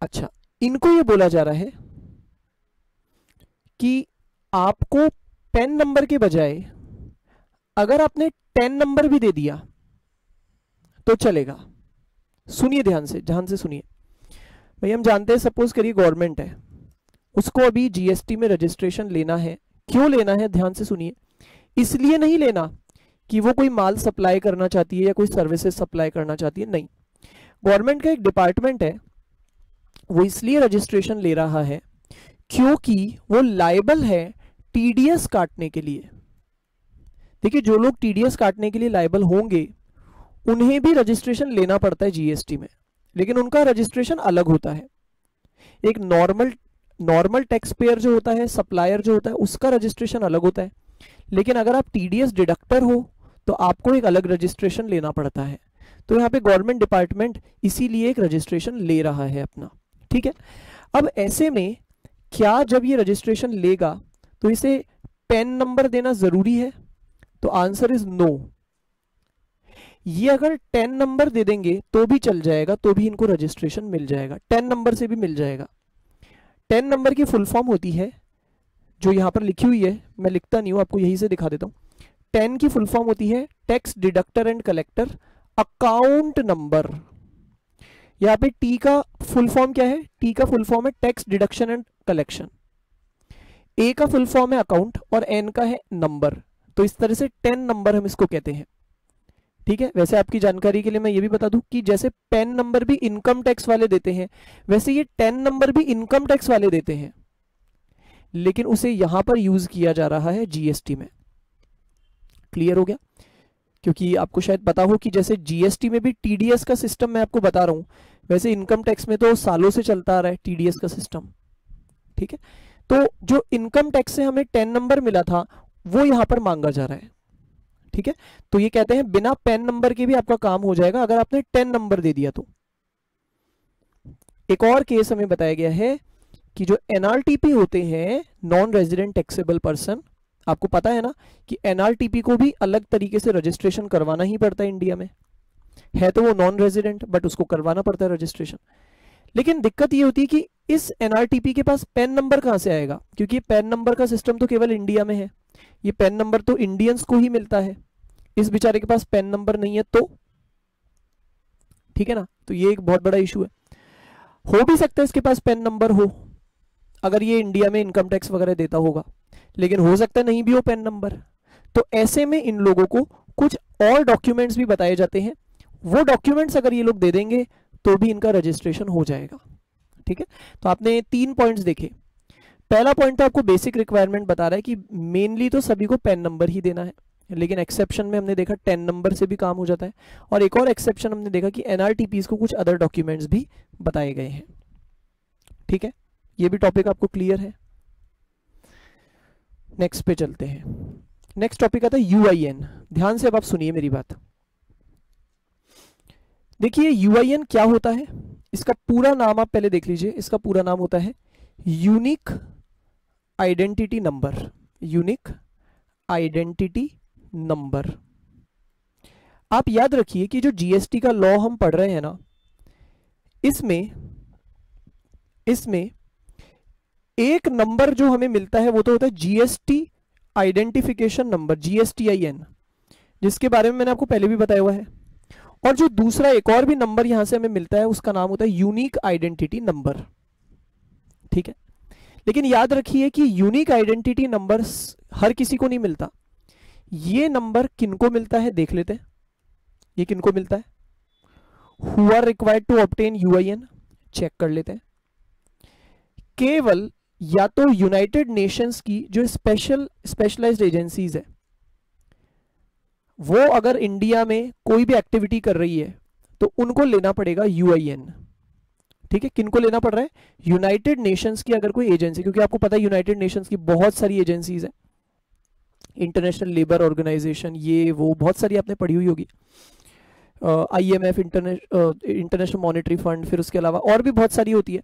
अच्छा, इनको ये बोला जा रहा है कि आपको पैन नंबर के बजाय अगर आपने 10 नंबर भी दे दिया तो चलेगा। सुनिए ध्यान से सुनिए भाई, हम जानते हैं सपोज करिए गवर्नमेंट है, उसको अभी जीएसटी में रजिस्ट्रेशन लेना है। क्यों लेना है, ध्यान से सुनिए। इसलिए नहीं लेना कि वो कोई माल सप्लाई करना चाहती है या कोई सर्विसेज सप्लाई करना चाहती है, नहीं। गवर्नमेंट का एक डिपार्टमेंट है, वो इसलिए रजिस्ट्रेशन ले रहा है क्योंकि वो लायबल है टीडीएस काटने के लिए। देखिए जो लोग टीडीएस काटने के लिए लायबल होंगे उन्हें भी रजिस्ट्रेशन लेना पड़ता है जीएसटी में, लेकिन उनका रजिस्ट्रेशन अलग होता है। एक नॉर्मल टैक्स पेयर जो होता है, सप्लायर जो होता है, उसका रजिस्ट्रेशन अलग होता है। लेकिन अगर आप टीडीएस डिडक्टर हो तो आपको एक अलग रजिस्ट्रेशन लेना पड़ता है। तो यहाँ पे गवर्नमेंट डिपार्टमेंट इसीलिए एक रजिस्ट्रेशन ले रहा है अपना, ठीक है। अब ऐसे में क्या जब ये रजिस्ट्रेशन लेगा तो इसे पैन नंबर देना जरूरी है, तो आंसर इज नो। ये अगर 10 नंबर दे देंगे तो भी चल जाएगा, तो भी इनको रजिस्ट्रेशन मिल जाएगा, 10 नंबर से भी मिल जाएगा। 10 नंबर की फुल फॉर्म होती है जो यहां पर लिखी हुई है, मैं लिखता नहीं हूं, आपको यहीं से दिखा देता हूं। 10 की फुल फॉर्म होती है tax deductor and collector account number. यहाँ पे टी का फुल फॉर्म क्या है, टी का फुल फॉर्म है टैक्स डिडक्शन एंड कलेक्शन, ए का फुल फॉर्म है अकाउंट और एन का है नंबर। तो इस तरह से 10 नंबर हम इसको कहते हैं, ठीक है। वैसे आपकी जानकारी के लिए मैं ये भी बता दूं कि जैसे पैन नंबर भी इनकम टैक्स वाले देते हैं, वैसे ये 10 नंबर भी इनकम टैक्स वाले देते हैं, लेकिन उसे यहां पर यूज किया जा रहा है जीएसटी में। क्लियर हो गया? क्योंकि आपको शायद पता हो कि जैसे जीएसटी में भी टीडीएस का सिस्टम मैं आपको बता रहा हूं, वैसे इनकम टैक्स में तो सालों से चलता आ रहा है टीडीएस का सिस्टम, ठीक है। तो जो इनकम टैक्स से हमें 10 नंबर मिला था वो यहां पर मांगा जा रहा है, ठीक है। तो ये कहते हैं बिना पैन नंबर के भी आपका काम हो जाएगा अगर आपने 10 नंबर दे दिया तो। एक और केस हमें बताया गया है कि जो एनआरटीपी होते हैं, नॉन रेजिडेंट टैक्सेबल पर्सन, आपको पता है ना कि एनआरटीपी को भी अलग तरीके से रजिस्ट्रेशन करवाना ही पड़ता है इंडिया में, है तो वो नॉन रेजिडेंट बट उसको करवाना पड़ता है रजिस्ट्रेशन। लेकिन दिक्कत ये होती है कि इस एनआरटीपी के पास पैन नंबर कहां से आएगा, क्योंकि पैन नंबर का सिस्टम तो केवल इंडिया में है, ये पैन नंबर तो इंडियंस को ही मिलता है, इस बेचारे के पास पैन नंबर नहीं है तो, ठीक है ना। तो ये एक बहुत बड़ा इशू है। हो भी सकता है इसके पास पैन नंबर हो अगर ये इंडिया में इनकम टैक्स वगैरह देता होगा, लेकिन हो सकता है नहीं भी हो पैन नंबर। तो ऐसे में इन लोगों को कुछ और डॉक्यूमेंट्स भी बताए जाते हैं, वो डॉक्यूमेंट्स अगर ये लोग दे देंगे तो भी इनका रजिस्ट्रेशन हो जाएगा, ठीक है। तो आपने 3 पॉइंट्स देखे। पहला पॉइंट तो आपको बेसिक रिक्वायरमेंट बता रहा है कि मेनली तो सभी को पैन नंबर ही देना है, लेकिन एक्सेप्शन में हमने देखा 10 नंबर से भी काम हो जाता है, और एक और एक्सेप्शन हमने देखा कि एनआरटीपीस को कुछ अदर डॉक्यूमेंट्स भी बताए गए हैं, ठीक है। ये भी टॉपिक आपको क्लियर है। नेक्स्ट पे चलते हैं। नेक्स्ट टॉपिक आता है यूआईएन। ध्यान से अब आप सुनिए मेरी बात। देखिए यूआईएन क्या होता है, इसका पूरा नाम आप पहले देख लीजिए। इसका पूरा नाम होता है unique identity number. Unique identity number. आप याद रखिए कि जो जीएसटी का लॉ हम पढ़ रहे हैं ना, इसमें एक नंबर जो हमें मिलता है वो तो होता है जीएसटी आइडेंटिफिकेशन नंबर, जीएसटीआईएन, जिसके बारे में मैंने आपको पहले भी बताया हुआ है। और जो दूसरा एक और भी नंबर यहां से हमें मिलता है उसका नाम होता है यूनिक आइडेंटिटी नंबर, ठीक है। लेकिन याद रखिए कि यूनिक आइडेंटिटी नंबर हर किसी को नहीं मिलता। ये नंबर किनको मिलता है देख लेते हैं। ये किनको मिलता है, who are required to obtain UIN, check कर लेते हैं। केवल या तो यूनाइटेड नेशंस की जो स्पेशलाइज्ड एजेंसीज है, वो अगर इंडिया में कोई भी एक्टिविटी कर रही है तो उनको लेना पड़ेगा यूआईएन, ठीक है। किनको लेना पड़ रहा है, यूनाइटेड नेशंस की अगर कोई एजेंसी, क्योंकि आपको पता है यूनाइटेड नेशंस की बहुत सारी एजेंसीज है, इंटरनेशनल लेबर ऑर्गेनाइजेशन, ये वो बहुत सारी आपने पढ़ी हुई होगी, आईएमएफ, इंटरनेशनल मॉनेटरी फंड, फिर उसके अलावा और भी बहुत सारी होती है,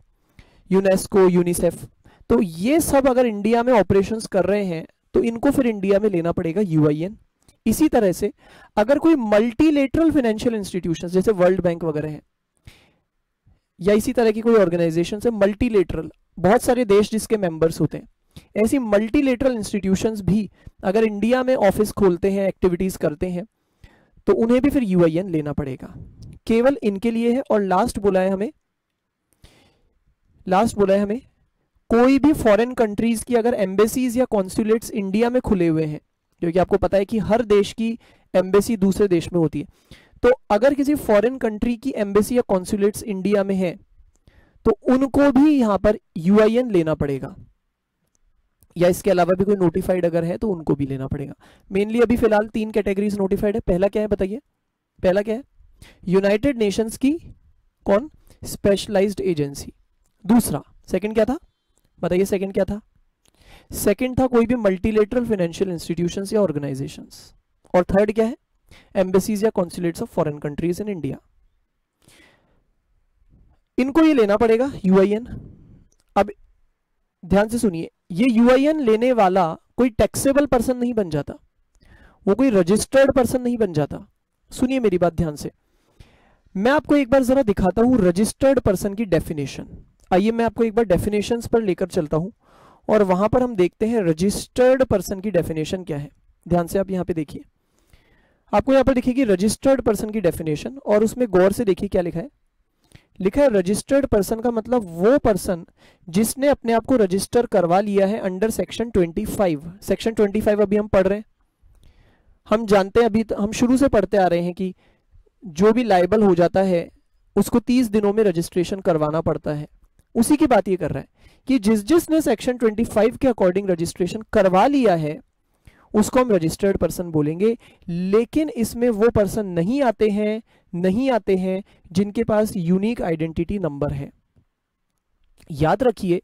यूनेस्को, यूनिसेफ। तो ये सब अगर इंडिया में ऑपरेशंस कर रहे हैं तो इनको फिर इंडिया में लेना पड़ेगा यूआईएन। इसी तरह से अगर कोई मल्टीलेटरल फाइनेंशियल इंस्टीट्यूशंस जैसे वर्ल्ड बैंक वगैरह है, या इसी तरह की कोई ऑर्गेनाइजेशन है मल्टीलेटरल, बहुत सारे देश जिसके मेंबर्स होते हैं, ऐसी मल्टीलेटरल इंस्टीट्यूशंस भी अगर इंडिया में ऑफिस खोलते हैं, एक्टिविटीज करते हैं, तो उन्हें भी फिर यूआईएन लेना पड़ेगा। केवल इनके लिए है। और लास्ट बोला है हमें कोई भी फॉरेन कंट्रीज की अगर एम्बेसीज या कॉन्सुलेट्स इंडिया में खुले हुए हैं, क्योंकि आपको पता है कि हर देश की एम्बेसी दूसरे देश में होती है, तो अगर किसी फॉरेन कंट्री की एम्बेसी या कॉन्सुलेट्स इंडिया में है तो उनको भी यहां पर यूआईएन लेना पड़ेगा, या इसके अलावा भी कोई नोटिफाइड अगर है तो उनको भी लेना पड़ेगा। मेनली अभी फिलहाल 3 कैटेगरीज नोटिफाइड है। पहला क्या है बताइए, पहला क्या है, यूनाइटेड नेशंस की कौन, स्पेशलाइज्ड एजेंसी। दूसरा, सेकंड क्या था बताइए, सेकंड क्या था, सेकंड था कोई भी मल्टीलेटरल फाइनेंशियल इंस्टीट्यूशंस या ऑर्गेनाइजेशंस। और थर्ड क्या है, एम्बेसीज या consulates of foreign countries in India. इनको ये लेना पड़ेगा यूआईएन। अब ध्यान से सुनिए, ये यूआईएन लेने वाला कोई टैक्सेबल पर्सन नहीं बन जाता, वो कोई रजिस्टर्ड पर्सन नहीं बन जाता। सुनिए मेरी बात ध्यान से, मैं आपको एक बार जरा दिखाता हूं रजिस्टर्ड पर्सन की डेफिनेशन। आइए मैं आपको एक बार डेफिनेशंस पर लेकर चलता हूं और वहां पर हम देखते हैं रजिस्टर्ड पर्सन की डेफिनेशन क्या है। ध्यान से आप यहां पे देखिए, आपको यहां पर दिखेगी रजिस्टर्ड पर्सन की डेफिनेशन, और उसमें गौर से देखिए क्या लिखा है। लिखा है रजिस्टर्ड पर्सन का मतलब वो पर्सन जिसने अपने आप को रजिस्टर करवा लिया है अंडर सेक्शन 25। सेक्शन 25 अभी हम पढ़ रहे हैं, हम जानते हैं, अभी हम शुरू से पढ़ते आ रहे हैं कि जो भी लायबल हो जाता है उसको 30 दिनों में रजिस्ट्रेशन करवाना पड़ता है। उसी की बात ये कर रहा है कि जिसने सेक्शन 25 के अकॉर्डिंग रजिस्ट्रेशन करवा लिया है उसको हम रजिस्टर्ड पर्सन बोलेंगे। लेकिन इसमें वो पर्सन नहीं आते हैं जिनके पास यूनिक आइडेंटिटी नंबर है। याद रखिए,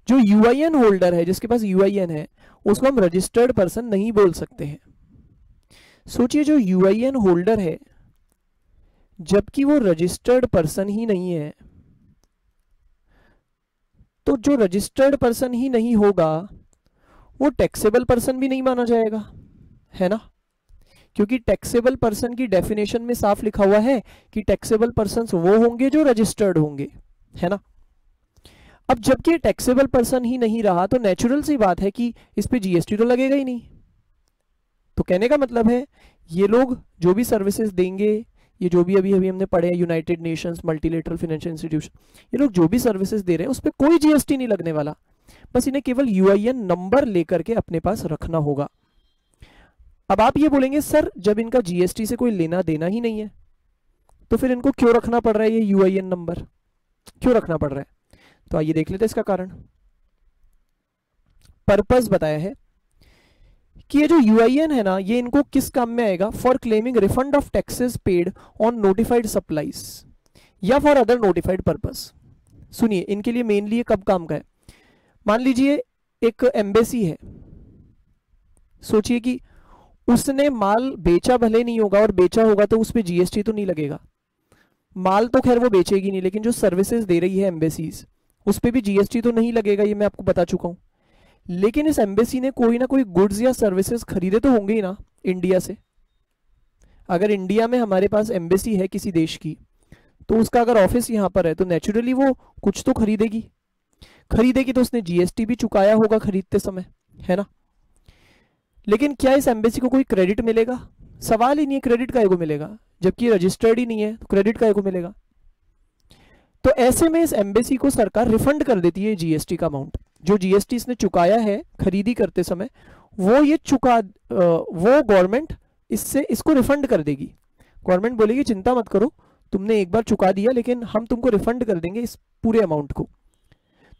जो यूआईएन होल्डर है, जिसके पास यूआईएन है, उसको हम रजिस्टर्ड पर्सन नहीं बोल सकते हैं। सोचिए, जो यूआईएन होल्डर है जबकि वो रजिस्टर्ड पर्सन ही नहीं है, तो जो रजिस्टर्ड पर्सन ही नहीं होगा वो टैक्सेबल पर्सन भी नहीं माना जाएगा, है ना, क्योंकि टैक्सेबल पर्सन की डेफिनेशन में साफ लिखा हुआ है कि टैक्सेबल पर्सन वो होंगे जो रजिस्टर्ड होंगे, है ना। अब जबकि टैक्सेबल पर्सन ही नहीं रहा तो नेचुरल सी बात है कि इस पे जीएसटी तो लगेगा ही नहीं। तो कहने का मतलब है ये लोग जो भी सर्विसेज देंगे, ये जो भी अभी हमने पढ़े हैं, United Nations, multilateral financial institution, ये लोग जो भी सर्विसेज दे रहे हैं उस पर कोई जीएसटी नहीं लगने वाला, बस इन्हें केवल यूआईएन नंबर लेकर के अपने पास रखना होगा। अब आप ये बोलेंगे सर जब इनका जीएसटी से कोई लेना देना ही नहीं है तो फिर इनको क्यों रखना पड़ रहा है ये यूआईएन नंबर, क्यों रखना पड़ रहा है? तो आइए देख लेते हैं इसका कारण। पर्पस बताया है कि ये जो यूआईएन है ना, ये इनको किस काम में आएगा? For claiming refund of taxes paid on notified supplies या फॉर अदर नोटिफाइड पर्पस। सुनिए, इनके लिए मेनली ये कब काम का है? मान लीजिए एक एम्बेसी है, सोचिए कि उसने माल बेचा भले नहीं होगा, और बेचा होगा तो उस पर जीएसटी तो नहीं लगेगा, माल तो खैर वो बेचेगी नहीं, लेकिन जो सर्विसेज दे रही है एम्बेसीज उस पर भी जीएसटी तो नहीं लगेगा, ये मैं आपको बता चुका हूं। लेकिन इस एम्बेसी ने कोई ना कोई गुड्स या सर्विसेज खरीदे तो होंगे ही ना इंडिया से। अगर इंडिया में हमारे पास एम्बेसी है किसी देश की, तो उसका अगर ऑफिस यहां पर है तो नेचुरली वो कुछ तो खरीदेगी तो उसने जीएसटी भी चुकाया होगा खरीदते समय, है ना। लेकिन क्या इस एम्बेसी को कोई क्रेडिट मिलेगा? सवाल ही नहीं है, क्रेडिट काहे को मिलेगा? जबकि रजिस्टर्ड ही नहीं है तो क्रेडिट काहे को मिलेगा? तो ऐसे में इस एम्बेसी को सरकार रिफंड कर देती है जीएसटी का अमाउंट, जो जीएसटी इसने चुकाया है खरीदी करते समय, वो गवर्नमेंट इसको रिफंड कर देगी। गवर्नमेंट बोलेगी चिंता मत करो, तुमने एक बार चुका दिया लेकिन हम तुमको रिफंड कर देंगे इस पूरे अमाउंट को।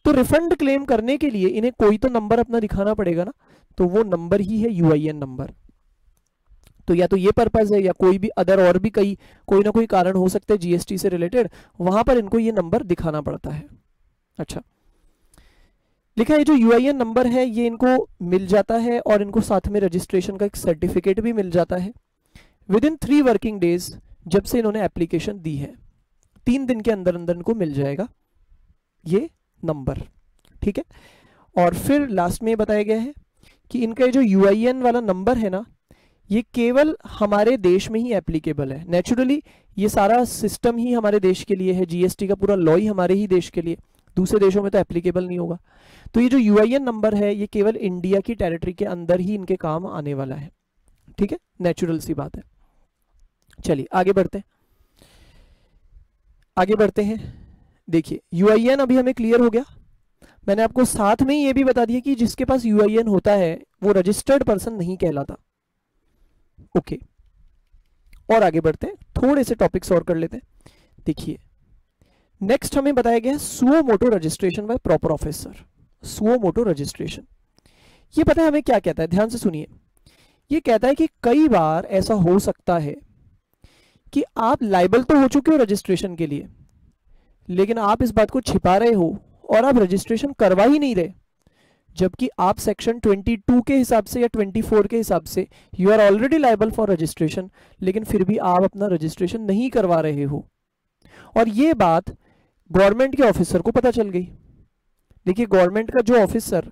तो रिफंड क्लेम करने के लिए इन्हें कोई तो नंबर अपना दिखाना पड़ेगा ना, तो वो नंबर ही है यूआईएन नंबर। तो या तो ये पर्पस है या कोई भी अदर और भी कोई ना कोई कारण हो सकते हैं जीएसटी से रिलेटेड, वहां पर इनको ये नंबर दिखाना पड़ता है। अच्छा, लिखा है जो यूआईएन नंबर है ये इनको मिल जाता है और इनको साथ में रजिस्ट्रेशन का एक सर्टिफिकेट भी मिल जाता है विद इन 3 वर्किंग डेज। जब से इन्होंने एप्लीकेशन दी है 3 दिन के अंदर अंदर इनको मिल जाएगा ये नंबर, ठीक है। और फिर लास्ट में बताया गया है कि इनका जो यूआईएन वाला नंबर है ना, ये केवल हमारे देश में ही एप्लीकेबल है। नेचुरली ये सारा सिस्टम ही हमारे देश के लिए है, जीएसटी का पूरा लॉ ही हमारे ही देश के लिए, दूसरे देशों में तो एप्लीकेबल नहीं होगा। तो ये जो यूआईएन नंबर है ये केवल इंडिया की टेरिटरी के अंदर ही इनके काम आने वाला है, ठीक है, नेचुरल सी बात है। चलिए आगे बढ़ते हैं। देखिए यूआईएन अभी हमें क्लियर हो गया। मैंने आपको साथ में ही ये भी बता दिया कि जिसके पास यूआईएन होता है वो रजिस्टर्ड पर्सन नहीं कहलाता। ओके, और आगे बढ़ते हैं, थोड़े से टॉपिक्स और कर लेते हैं। देखिए नेक्स्ट हमें बताया गया है suo motu registration by proper officer. Suo motu registration, ये पता है हमें क्या कहता है? ध्यान से सुनिए। ये कहता है कि कई बार ऐसा हो सकता है कि आप लायबल तो हो चुके हो रजिस्ट्रेशन के लिए, लेकिन आप इस बात को छिपा रहे हो और आप रजिस्ट्रेशन करवा ही नहीं रहे, जबकि आप सेक्शन 22 के हिसाब से या 24 के हिसाब से you are already liable for registration, लेकिन फिर भी आप अपना रजिस्ट्रेशन नहीं करवा रहे हो। और ये बात गवर्नमेंट के ऑफिसर को पता चल गई। देखिए गवर्नमेंट का जो ऑफिसर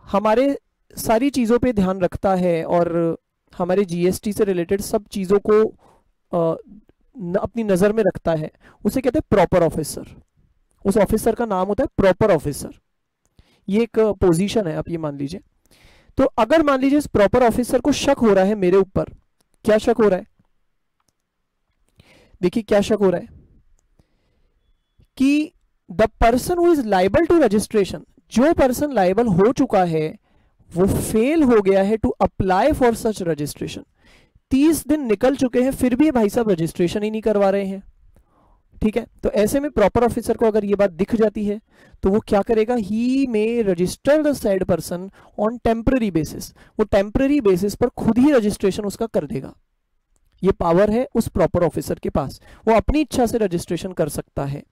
हमारे सारी चीज़ों पे ध्यान रखता है और हमारे जीएसटी से रिलेटेड सब चीज़ों को अपनी नज़र में रखता है, उसे कहते हैं प्रॉपर ऑफिसर। उस ऑफिसर का नाम होता है प्रॉपर ऑफिसर। ये एक पोजीशन है, आप ये मान लीजिए। तो अगर मान लीजिए इस प्रॉपर ऑफिसर को शक हो रहा है मेरे ऊपर, क्या शक हो रहा है? देखिए क्या शक हो रहा है कि the person who is liable to registration, जो पर्सन लायबल हो चुका है वो फेल हो गया है to apply for such registration. 30 दिन निकल चुके हैं फिर भी भाई साहब रजिस्ट्रेशन ही नहीं करवा रहे हैं, ठीक है। तो ऐसे में प्रॉपर ऑफिसर को अगर ये बात दिख जाती है तो वो क्या करेगा? He may register the said person on temporary basis. वो टेम्पररी बेसिस पर खुद ही रजिस्ट्रेशन उसका कर देगा। ये पावर है उस प्रॉपर ऑफिसर के पास, वो अपनी इच्छा से रजिस्ट्रेशन कर सकता है।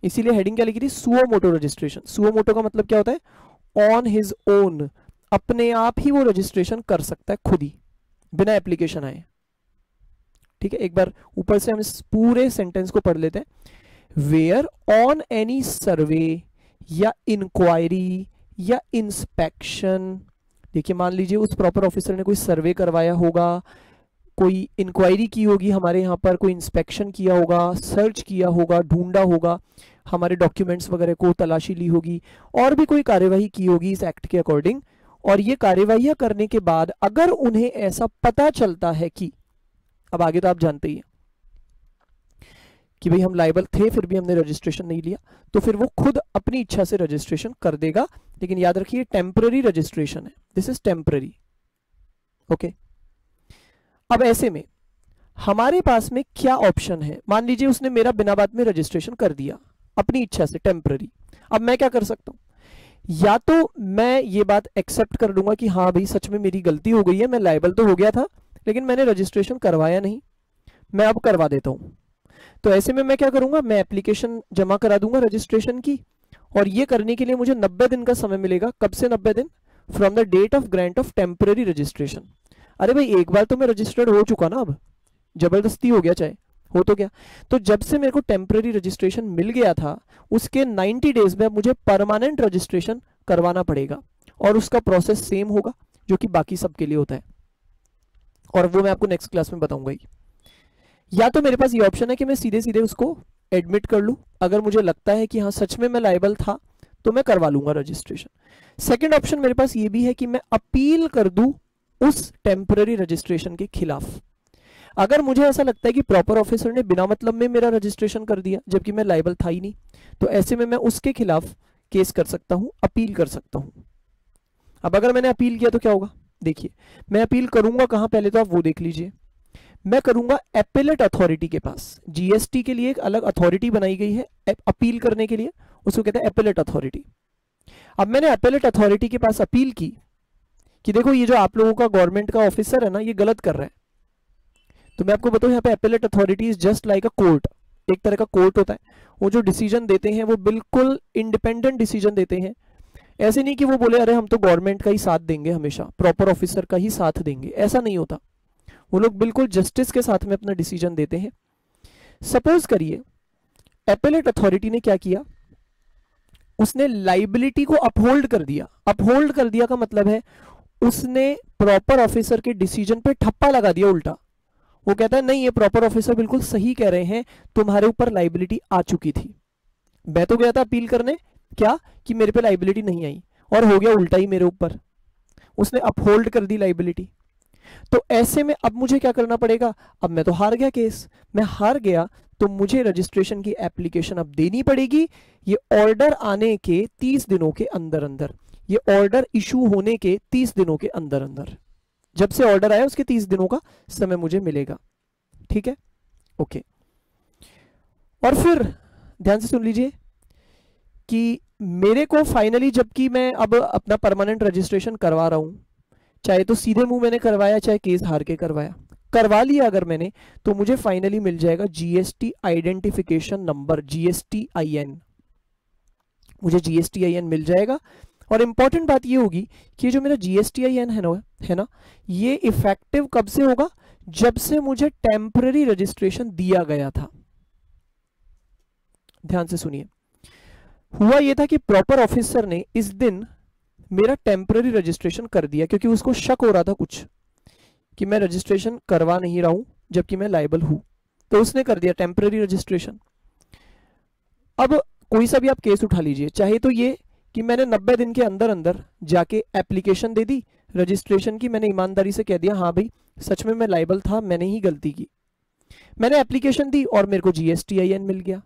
इसीलिए हेडिंग क्या लिखी थी? Suo motu registration. Suo motu का मतलब क्या होता है? ऑन हिज ओन, अपने आप ही वो रजिस्ट्रेशन कर सकता है खुद ही, बिना एप्लीकेशन आए, ठीक है। एक बार ऊपर से हम इस पूरे सेंटेंस को पढ़ लेते हैं। वेयर ऑन एनी सर्वे या इंक्वायरी या इंस्पेक्शन। देखिए मान लीजिए उस प्रॉपर ऑफिसर ने कोई सर्वे करवाया होगा, कोई इंक्वायरी की होगी हमारे यहाँ पर, कोई इंस्पेक्शन किया होगा, सर्च किया होगा, ढूंढा होगा, हमारे डॉक्यूमेंट्स वगैरह को तलाशी ली होगी, और भी कोई कार्यवाही की होगी इस एक्ट के अकॉर्डिंग। और ये कार्यवाहियां करने के बाद अगर उन्हें ऐसा पता चलता है कि, अब आगे तो आप जानते ही हैं कि भाई हम लायबल थे फिर भी हमने रजिस्ट्रेशन नहीं लिया, तो फिर वो खुद अपनी इच्छा से रजिस्ट्रेशन कर देगा। लेकिन याद रखिए टेम्पररी रजिस्ट्रेशन है, दिस इज टेम्पररी। ओके, अब ऐसे में हमारे पास में क्या ऑप्शन है? मान लीजिए उसने मेरा बिना बात में रजिस्ट्रेशन कर दिया अपनी इच्छा से, टेम्पररी। अब मैं क्या कर सकता हूं? या तो मैं ये बात एक्सेप्ट कर लूंगा कि हाँ भाई सच में मेरी गलती हो गई है, मैं लायबल तो हो गया था लेकिन मैंने रजिस्ट्रेशन करवाया नहीं, मैं अब करवा देता हूं। तो ऐसे में मैं क्या करूंगा, मैं एप्लीकेशन जमा करा दूंगा रजिस्ट्रेशन की, और ये करने के लिए मुझे 90 दिन का समय मिलेगा। कब से 90 दिन? From the date of grant of temporary registration. अरे भाई एक बार तो मैं रजिस्टर्ड हो चुका ना, अब जबरदस्ती हो गया, चाहे हो तो क्या। तो जब से मेरे को टेम्पररी रजिस्ट्रेशन मिल गया था उसके 90 डेज में अब मुझे परमानेंट रजिस्ट्रेशन करवाना पड़ेगा, और उसका प्रोसेस सेम होगा जो कि बाकी सबके लिए होता है, और वो मैं आपको नेक्स्ट क्लास में बताऊंगा ही। या तो मेरे पास ये ऑप्शन है कि मैं सीधे सीधे उसको एडमिट कर लूं, अगर मुझे लगता है कि हाँ सच में मैं लायबल था तो मैं करवा लूंगा रजिस्ट्रेशन। सेकंड ऑप्शन मेरे पास ये भी है कि मैं अपील कर दूं उस टेम्पररी रजिस्ट्रेशन के खिलाफ। अगर मुझे ऐसा लगता है कि प्रॉपर ऑफिसर ने बिना मतलब में मेरा रजिस्ट्रेशन कर दिया जबकि मैं लायबल था ही नहीं, तो ऐसे में मैं उसके खिलाफ केस कर सकता हूं, अपील कर सकता हूं। अब अगर मैंने अपील किया तो क्या होगा? देखिए मैं अपील करूंगा कहां, पहले तो आप वो देख लीजिए। मैं करूंगा एपेलेट अथॉरिटी के पास। जीएसटी के लिए एक अलग अथॉरिटी बनाई गई है अपील करने के लिए, उसको कहते हैं एपेलेट अथॉरिटी। अब मैंने एपेलेट अथॉरिटी के पास अपील की कि देखो ये जो आप लोगों का गवर्नमेंट का ऑफिसर है ना ये गलत कर रहा है। तो मैं आपको बताऊं यहाँ पे appellate authority is just like a court, एक तरह का कोर्ट होता है। वो जो डिसीजन देते हैं वो बिल्कुल इंडिपेंडेंट डिसीजन देते हैं। ऐसे नहीं कि वो बोले अरे हम तो गवर्नमेंट का ही साथ देंगे, हमेशा प्रॉपर ऑफिसर का ही साथ देंगे, ऐसा नहीं होता। वो लोग बिल्कुल जस्टिस के साथ में अपना डिसीजन देते हैं। सपोज करिए एपेलेट अथॉरिटी ने क्या किया, उसने लाइबिलिटी को अपहोल्ड कर दिया। अपहोल्ड कर दिया का मतलब है उसने प्रॉपर ऑफिसर के डिसीजन पे ठप्पा लगा दिया उल्टा। वो कहता है नहीं ये प्रॉपर ऑफिसर बिल्कुल सही कह रहे हैं, तुम्हारे ऊपर लाइबिलिटी आ चुकी थी। मैं तो गया था अपील करने, क्या कि मेरे पे लाइबिलिटी नहीं आई, और हो गया उल्टा ही मेरे ऊपर, उसने अपहोल्ड कर दी लाइबिलिटी। तो ऐसे में अब मुझे क्या करना पड़ेगा? अब मैं तो हार गया केस, मैं हार गया तो मुझे रजिस्ट्रेशन की एप्लीकेशन अब देनी पड़ेगी। ये ऑर्डर आने के 30 दिनों के अंदर अंदर, ये ऑर्डर इशू होने के 30 दिनों के अंदर अंदर, जब से ऑर्डर आया उसके 30 दिनों का समय मुझे मिलेगा। ठीक है, ओके। और फिर ध्यान से सुन लीजिए कि मेरे को फाइनली, जबकि मैं अब अपना परमानेंट रजिस्ट्रेशन करवा रहा हूं, चाहे तो सीधे मुंह मैंने करवाया चाहे केस हार के करवाया, करवा लिया अगर मैंने, तो मुझे फाइनली मिल जाएगा जीएसटी आइडेंटिफिकेशन नंबर, GSTIN। मुझे GSTIN मिल जाएगा। और इंपॉर्टेंट बात ये होगी कि जो मेरा GSTIN है ना, ये इफेक्टिव कब से होगा? जब से मुझे टेम्पररी रजिस्ट्रेशन दिया गया था। ध्यान से सुनिए, हुआ यह था कि प्रॉपर ऑफिसर ने इस दिन मेरा टेम्पररी रजिस्ट्रेशन कर दिया, क्योंकि उसको शक हो रहा था कुछ कि मैं रजिस्ट्रेशन करवा नहीं रहा हूं जबकि मैं लायबल हूं, तो उसने कर दिया टेम्पररी रजिस्ट्रेशन। अब कोई सा भी आप केस उठा लीजिए, चाहे तो ये कि मैंने 90 दिन के अंदर अंदर जाके एप्लीकेशन दे दी रजिस्ट्रेशन की, मैंने ईमानदारी से कह दिया हाँ भाई सच में मैं लायबल था, मैंने ही गलती की, मैंने एप्लीकेशन दी और मेरे को GSTIN मिल गया।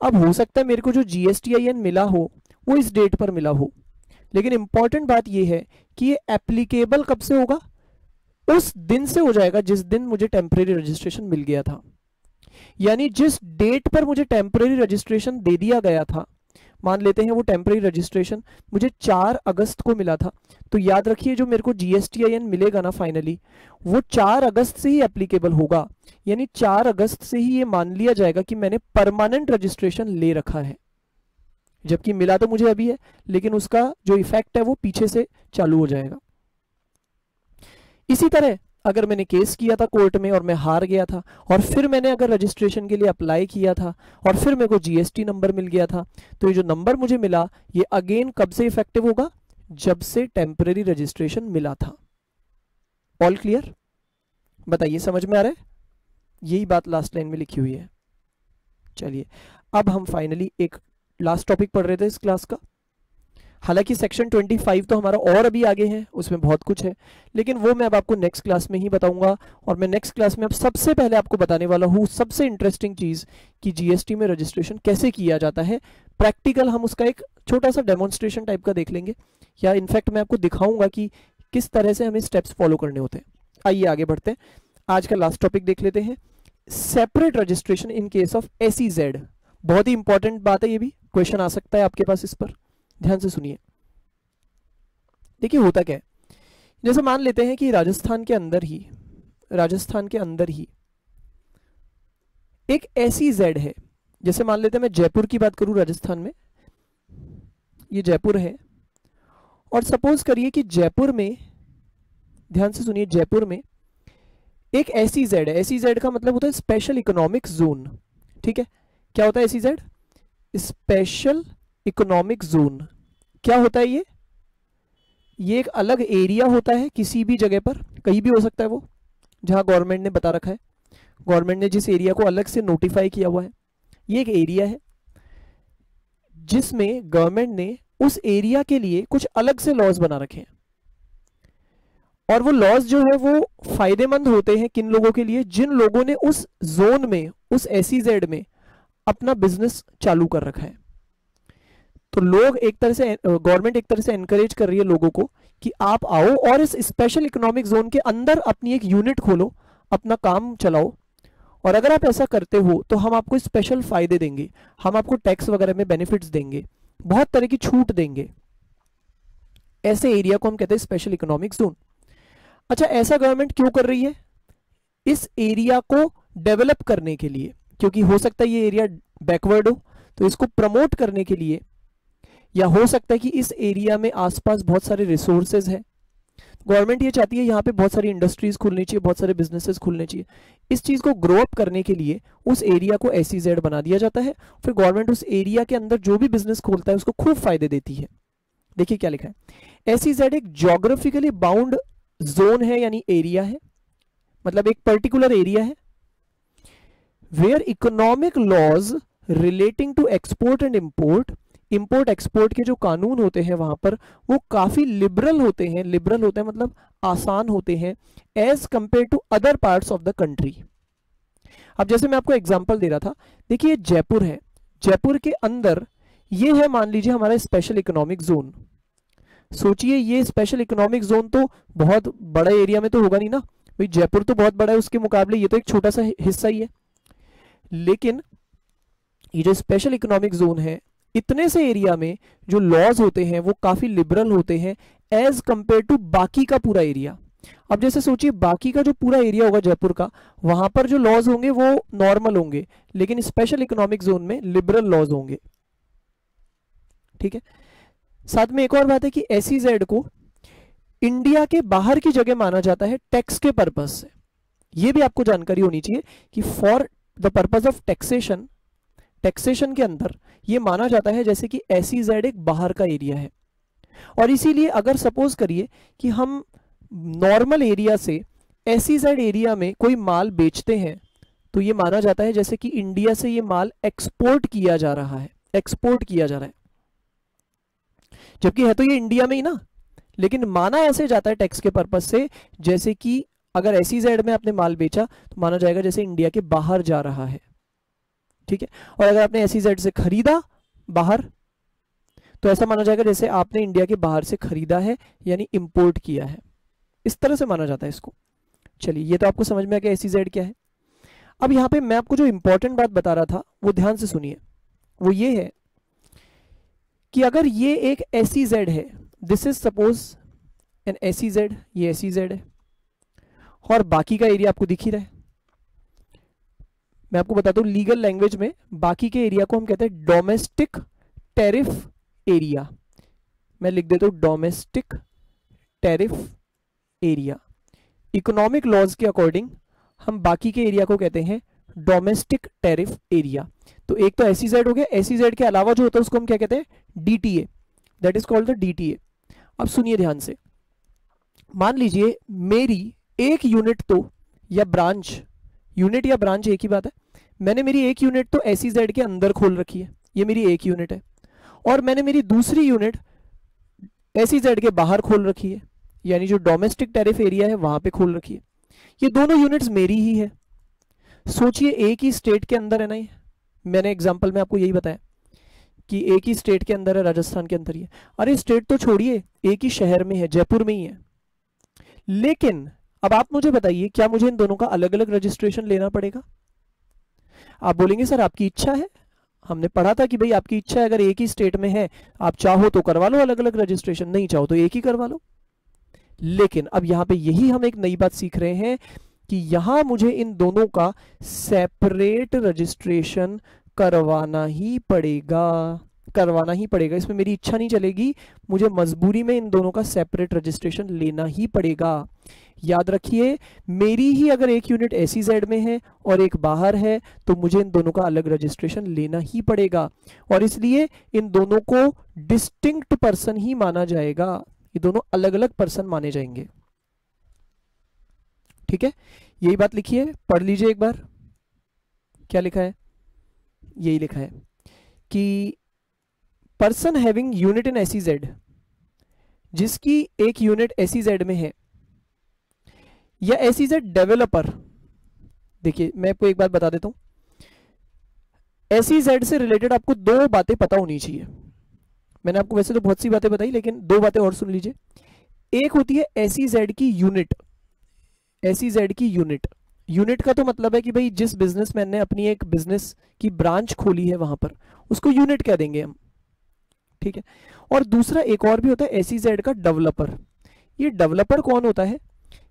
अब हो सकता है मेरे को जो GSTIN मिला हो वो इस डेट पर मिला हो, लेकिन इंपॉर्टेंट बात यह है कि ये एप्लीकेबल कब से होगा? उस दिन से हो जाएगा जिस दिन मुझे टेम्पररी रजिस्ट्रेशन मिल गया था। यानी जिस डेट पर मुझे टेम्पररी रजिस्ट्रेशन दे दिया गया था, मान लेते हैं वो टेम्पररी रजिस्ट्रेशन मुझे 4 अगस्त को मिला था, तो याद रखिए जो मेरे को GSTIN मिलेगा ना फाइनली, वो 4 अगस्त से ही एप्लीकेबल होगा। यानी 4 अगस्त से ही ये मान लिया जाएगा कि मैंने परमानेंट रजिस्ट्रेशन ले रखा है, जबकि मिला तो मुझे अभी है लेकिन उसका जो इफेक्ट है वो पीछे से चालू हो जाएगा। इसी तरह अगर मैंने केस किया था कोर्ट में और मैं हार गया था, और फिर मैंने अगर रजिस्ट्रेशन के लिए अप्लाई किया था और फिर मेरे को जीएसटी नंबर मिल गया था, तो ये जो नंबर मुझे मिला ये अगेन कब से इफेक्टिव होगा? जब से टेम्परेरी रजिस्ट्रेशन मिला था। All clear? बताइए, समझ में आ रहा है? यही बात लास्ट लाइन में लिखी हुई है। चलिए अब हम फाइनली एक लास्ट टॉपिक पढ़ रहे थे इस क्लास का। हालांकि सेक्शन 25 तो हमारा और अभी आगे है, उसमें बहुत कुछ है, लेकिन वो मैं अब आपको नेक्स्ट क्लास में ही बताऊंगा। और मैं नेक्स्ट क्लास में अब सबसे पहले आपको बताने वाला हूँ सबसे इंटरेस्टिंग चीज कि जीएसटी में रजिस्ट्रेशन कैसे किया जाता है। प्रैक्टिकल हम उसका एक छोटा सा डेमोन्स्ट्रेशन टाइप का देख लेंगे, या इनफैक्ट मैं आपको दिखाऊंगा कि किस तरह से हमें स्टेप्स फॉलो करने होते हैं। आइए आगे बढ़ते हैं। आज का लास्ट टॉपिक देख लेते हैं, separate registration in case of SEZ। बहुत ही इंपॉर्टेंट बात है, ये भी क्वेश्चन आ सकता है आपके पास, इस पर ध्यान से सुनिए। देखिए होता क्या है, जैसे मान लेते हैं कि राजस्थान के अंदर ही एक SEZ है। जैसे मान लेते हैं, मैं जयपुर की बात करूं, राजस्थान में ये जयपुर है, और सपोज करिए कि जयपुर में, ध्यान से सुनिए, जयपुर में एक SEZ है। SEZ का मतलब होता है स्पेशल इकोनॉमिक जोन। ठीक है, क्या होता है SEZ? Special economic zone. क्या होता है ये एक अलग एरिया होता है किसी भी जगह पर, कहीं भी हो सकता है वो, जहां गवर्नमेंट ने बता रखा है, गवर्नमेंट ने जिस एरिया को अलग से नोटिफाई किया हुआ है, ये एक एरिया है जिसमें गवर्नमेंट ने उस एरिया के लिए कुछ अलग से लॉज बना रखे हैं। और वो लॉज जो है वो फायदेमंद होते हैं किन लोगों के लिए? जिन लोगों ने उस जोन में, उस SEZ में अपना बिजनेस चालू कर रखा है। तो लोग एक तरह से, गवर्नमेंट एक तरह से एनकरेज कर रही है लोगों को कि आप आओ और इस स्पेशल इकोनॉमिक जोन के अंदर अपनी एक यूनिट खोलो, अपना काम चलाओ, और अगर आप ऐसा करते हो तो हम आपको स्पेशल फायदे देंगे, हम आपको टैक्स वगैरह में बेनिफिट्स देंगे, बहुत तरह की छूट देंगे। ऐसे एरिया को हम कहते हैं स्पेशल इकोनॉमिक जोन। अच्छा, ऐसा गवर्नमेंट क्यों कर रही है? इस एरिया को डेवलप करने के लिए, क्योंकि हो सकता है ये एरिया बैकवर्ड हो, तो इसको प्रमोट करने के लिए, या हो सकता है कि इस एरिया में आसपास बहुत सारे रिसोर्सेज हैं, गवर्नमेंट ये चाहती है यहाँ पे बहुत सारी इंडस्ट्रीज खुलनी चाहिए, बहुत सारे बिजनेसेस खुलने चाहिए। इस चीज को ग्रो अप करने के लिए उस एरिया को SEZ बना दिया जाता है। फिर गवर्नमेंट उस एरिया के अंदर जो भी बिजनेस खोलता है उसको खूब फायदे देती है। देखिए क्या लिखा है, SEZ एक ज्योग्राफिकली बाउंड जोन है, यानी एरिया है, मतलब एक पर्टिकुलर एरिया है where economic laws relating to export and import export के जो कानून होते हैं वहां पर वो काफी लिबरल होते हैं। लिबरल होते हैं मतलब आसान होते हैं as compare to other parts of the country. अब जैसे मैं आपको एग्जांपल दे रहा था, देखिए जयपुर है, जयपुर के अंदर ये है मान लीजिए हमारा स्पेशल इकोनॉमिक जोन। सोचिए ये स्पेशल इकोनॉमिक जोन तो बहुत बड़ा एरिया में तो होगा नहीं ना भाई, जयपुर तो बहुत बड़ा है, उसके मुकाबले ये तो एक छोटा सा हिस्सा ही है। लेकिन ये जो स्पेशल इकोनॉमिक जोन है, इतने से एरिया में जो लॉज होते हैं वो काफी लिबरल होते हैं एज कंपेयर टू बाकी का पूरा एरिया। अब जैसे सोचिए बाकी का जो पूरा एरिया होगा जयपुर का, वहां पर जो लॉज होंगे वो नॉर्मल होंगे, लेकिन स्पेशल इकोनॉमिक जोन में लिबरल लॉज होंगे। ठीक है, साथ में एक और बात है कि SEZ को इंडिया के बाहर की जगह माना जाता है टैक्स के पर्पस से। यह भी आपको जानकारी होनी चाहिए कि for the purpose of taxation के अंदर यह माना जाता है जैसे कि SEZ एक बाहर का एरिया है। और इसीलिए अगर सपोज करिए कि हम नॉर्मल एरिया से SEZ एरिया में कोई माल बेचते हैं, तो यह माना जाता है जैसे कि इंडिया से यह माल एक्सपोर्ट किया जा रहा है, एक्सपोर्ट किया जा रहा है, जबकि है तो ये इंडिया में ही ना, लेकिन माना ऐसे जाता है टैक्स के पर्पस से जैसे कि अगर SEZ में आपने माल बेचा तो माना जाएगा जैसे इंडिया के बाहर जा रहा है। ठीक है, और अगर आपने SEZ से खरीदा बाहर तो ऐसा माना जाएगा जैसे आपने इंडिया के बाहर से खरीदा है, यानी इंपोर्ट किया है। इस तरह से माना जाता है इसको। चलिए ये तो आपको समझ में आ गया SEZ क्या है। अब यहां पे मैं आपको जो इंपॉर्टेंट बात बता रहा था वो ध्यान से सुनिए, वो ये है कि अगर ये एक SEZ है, this is suppose an SEZ, ये SEZ है और बाकी का एरिया आपको दिख ही रहा है। मैं आपको बताता हूं लीगल लैंग्वेज में बाकी के एरिया को हम कहते हैं डोमेस्टिक टैरिफ एरिया। मैं लिख देता हूं domestic tariff area. Economic laws के अकॉर्डिंग हम बाकी के एरिया को कहते हैं डोमेस्टिक टैरिफ एरिया। तो एक तो एसईजेड हो गया, एसईजेड के अलावा जो होता है उसको हम क्या कहते हैं, DTA, that is called the DTA. अब सुनिए ध्यान से, मान लीजिए मेरी एक यूनिट तो या ब्रांच, यूनिट या ब्रांच एक ही बात है, मैंने मेरी एक यूनिट तो एसईजेड के अंदर खोल रखी है, ये मेरी एक यूनिट है, और मैंने मेरी दूसरी यूनिट एसईजेड के बाहर खोल रखी है, यानी जो डोमेस्टिक टैरिफ एरिया है वहां पे खोल रखी है। ये दोनों यूनिट्स मेरी ही है। सोचिए एक ही स्टेट के अंदर है ना, ये मैंने एग्जांपल में आपको यही बताया कि एक ही स्टेट के अंदर है, राजस्थान के अंदर ही है। अरे स्टेट तो छोड़िए, एक ही शहर में है, जयपुर में ही है। लेकिन अब आप मुझे बताइए, क्या मुझे इन दोनों का अलग अलग रजिस्ट्रेशन लेना पड़ेगा? आप बोलेंगे सर आपकी इच्छा है, हमने पढ़ा था कि भाई आपकी इच्छा है, अगर एक ही स्टेट में है आप चाहो तो करवा लो अलग अलग रजिस्ट्रेशन, नहीं चाहो तो एक ही करवा लो। लेकिन अब यहां पे यही हम एक नई बात सीख रहे हैं कि यहां मुझे इन दोनों का सेपरेट रजिस्ट्रेशन करवाना ही पड़ेगा, करवाना ही पड़ेगा। इसमें मेरी इच्छा नहीं चलेगी, मुझे मजबूरी में इन दोनों का सेपरेट रजिस्ट्रेशन लेना ही पड़ेगा। याद रखिए, मेरी ही अगर एक यूनिट एसईजेड में है और एक बाहर है तो मुझे इन दोनों का अलग रजिस्ट्रेशन लेना ही पड़ेगा, और इसलिए इन दोनों को डिस्टिंक्ट पर्सन ही माना जाएगा, ये दोनों अलग अलग पर्सन माने जाएंगे। ठीक है, यही बात लिखी है, पढ़ लीजिए एक बार। क्या लिखा है? यही लिखा है कि person having unit in SEZ, जिसकी एक यूनिट एसईजेड में है, या एसईजेड डेवलपर। देखिए मैं आपको एक बात बता देता हूं, एसईजेड से रिलेटेड आपको दो बातें पता होनी चाहिए। मैंने आपको वैसे तो बहुत सी बातें बताई, लेकिन दो बातें और सुन लीजिए। एक होती है एसईजेड की यूनिट, एसईजेड की यूनिट, यूनिट का तो मतलब है कि भाई जिस बिजनेसमैन ने अपनी एक बिजनेस की ब्रांच खोली है वहां पर, उसको यूनिट कह देंगे हम। ठीक है, और दूसरा एक और भी होता है एसईजेड का डेवलपर। ये डेवलपर कौन होता है?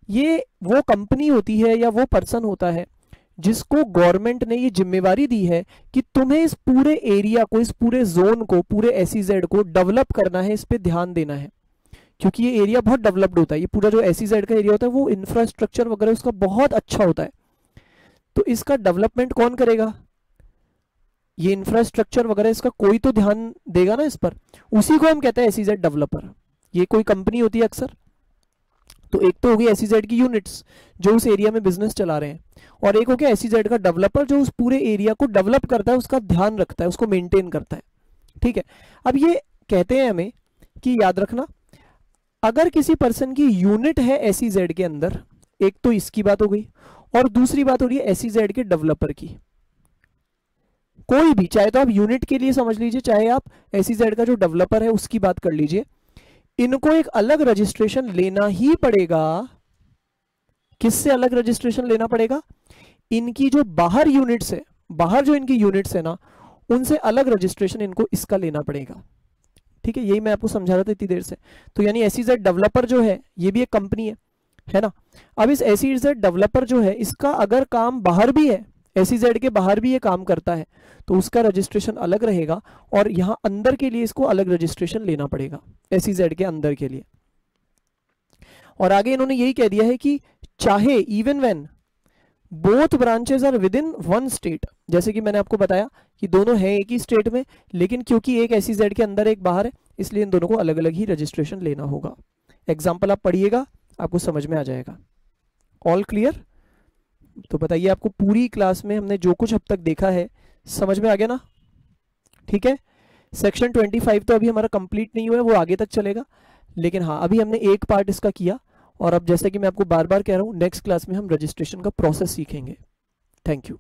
ये वो कंपनी होती है या वो पर्सन होता है जिसको गवर्नमेंट ने ये जिम्मेवारी दी है कि तुम्हें इस पूरे एरिया को, इस पूरे जोन को, पूरे एसईजेड को डेवलप करना है, इस पे ध्यान देना है, क्योंकि ये एरिया बहुत डेवलप्ड होता है। ये पूरा जो एसईजेड का एरिया होता है वो इंफ्रास्ट्रक्चर वगैरह उसका बहुत अच्छा होता है। तो इसका डेवलपमेंट कौन करेगा? ये इंफ्रास्ट्रक्चर वगैरह इसका कोई तो ध्यान देगा ना इस पर, उसी को हम कहते हैं एसईजेड डेवलपर। ये कोई कंपनी होती है अक्सर। तो एक तो होगी एसईजेड की यूनिट्स जो उस एरिया में बिजनेस चला रहे हैं, और एक हो गया एसईजेड का डेवलपर जो उस पूरे एरिया को डेवलप करता है, उसका ध्यान रखता है, उसको मेंटेन करता है। ठीक है, अब ये कहते हैं हमें कि याद रखना, अगर किसी पर्सन की यूनिट है एसईजेड के अंदर, एक तो इसकी बात हो गई, और दूसरी बात हो रही है एसईजेड के डेवलपर की। कोई भी, चाहे तो आप यूनिट के लिए समझ लीजिए, चाहे आप एसईजेड का जो डेवलपर है उसकी बात कर लीजिए, इनको एक अलग रजिस्ट्रेशन लेना ही पड़ेगा। किससे अलग रजिस्ट्रेशन लेना पड़ेगा? इनकी जो बाहर यूनिट्स है, बाहर जो इनकी यूनिट्स है ना, उनसे अलग रजिस्ट्रेशन इनको इसका लेना पड़ेगा। ठीक है, यही मैं आपको समझा रहा था इतनी देर से। तो यानी एसईजेड डेवलपर जो है ये भी एक कंपनी है ना। अब इस एसईजेड डेवलपर जो है, इसका अगर काम बाहर भी है, एसईजेड के बाहर भी ये काम करता है, तो उसका रजिस्ट्रेशन अलग रहेगा, और यहां अंदर के लिए इसको अलग रजिस्ट्रेशन लेना पड़ेगा, एसईजेड के अंदर के लिए। और आगे इन्होंने यही कह दिया है कि चाहे even when both branches are within one state, जैसे कि मैंने आपको बताया कि दोनों हैं एक ही स्टेट में, लेकिन क्योंकि एक एसईजेड के अंदर एक बाहर है, इसलिए इन दोनों को अलग अलग ही रजिस्ट्रेशन लेना होगा। एग्जाम्पल आप पढ़िएगा, आपको समझ में आ जाएगा। All clear? तो बताइए, आपको पूरी क्लास में हमने जो कुछ अब तक देखा है समझ में आ गया ना? ठीक है, सेक्शन 25 तो अभी हमारा कंप्लीट नहीं हुआ है, वो आगे तक चलेगा, लेकिन हाँ अभी हमने एक पार्ट इसका किया, और अब जैसे कि मैं आपको बार बार कह रहा हूँ, नेक्स्ट क्लास में हम रजिस्ट्रेशन का प्रोसेस सीखेंगे। Thank you.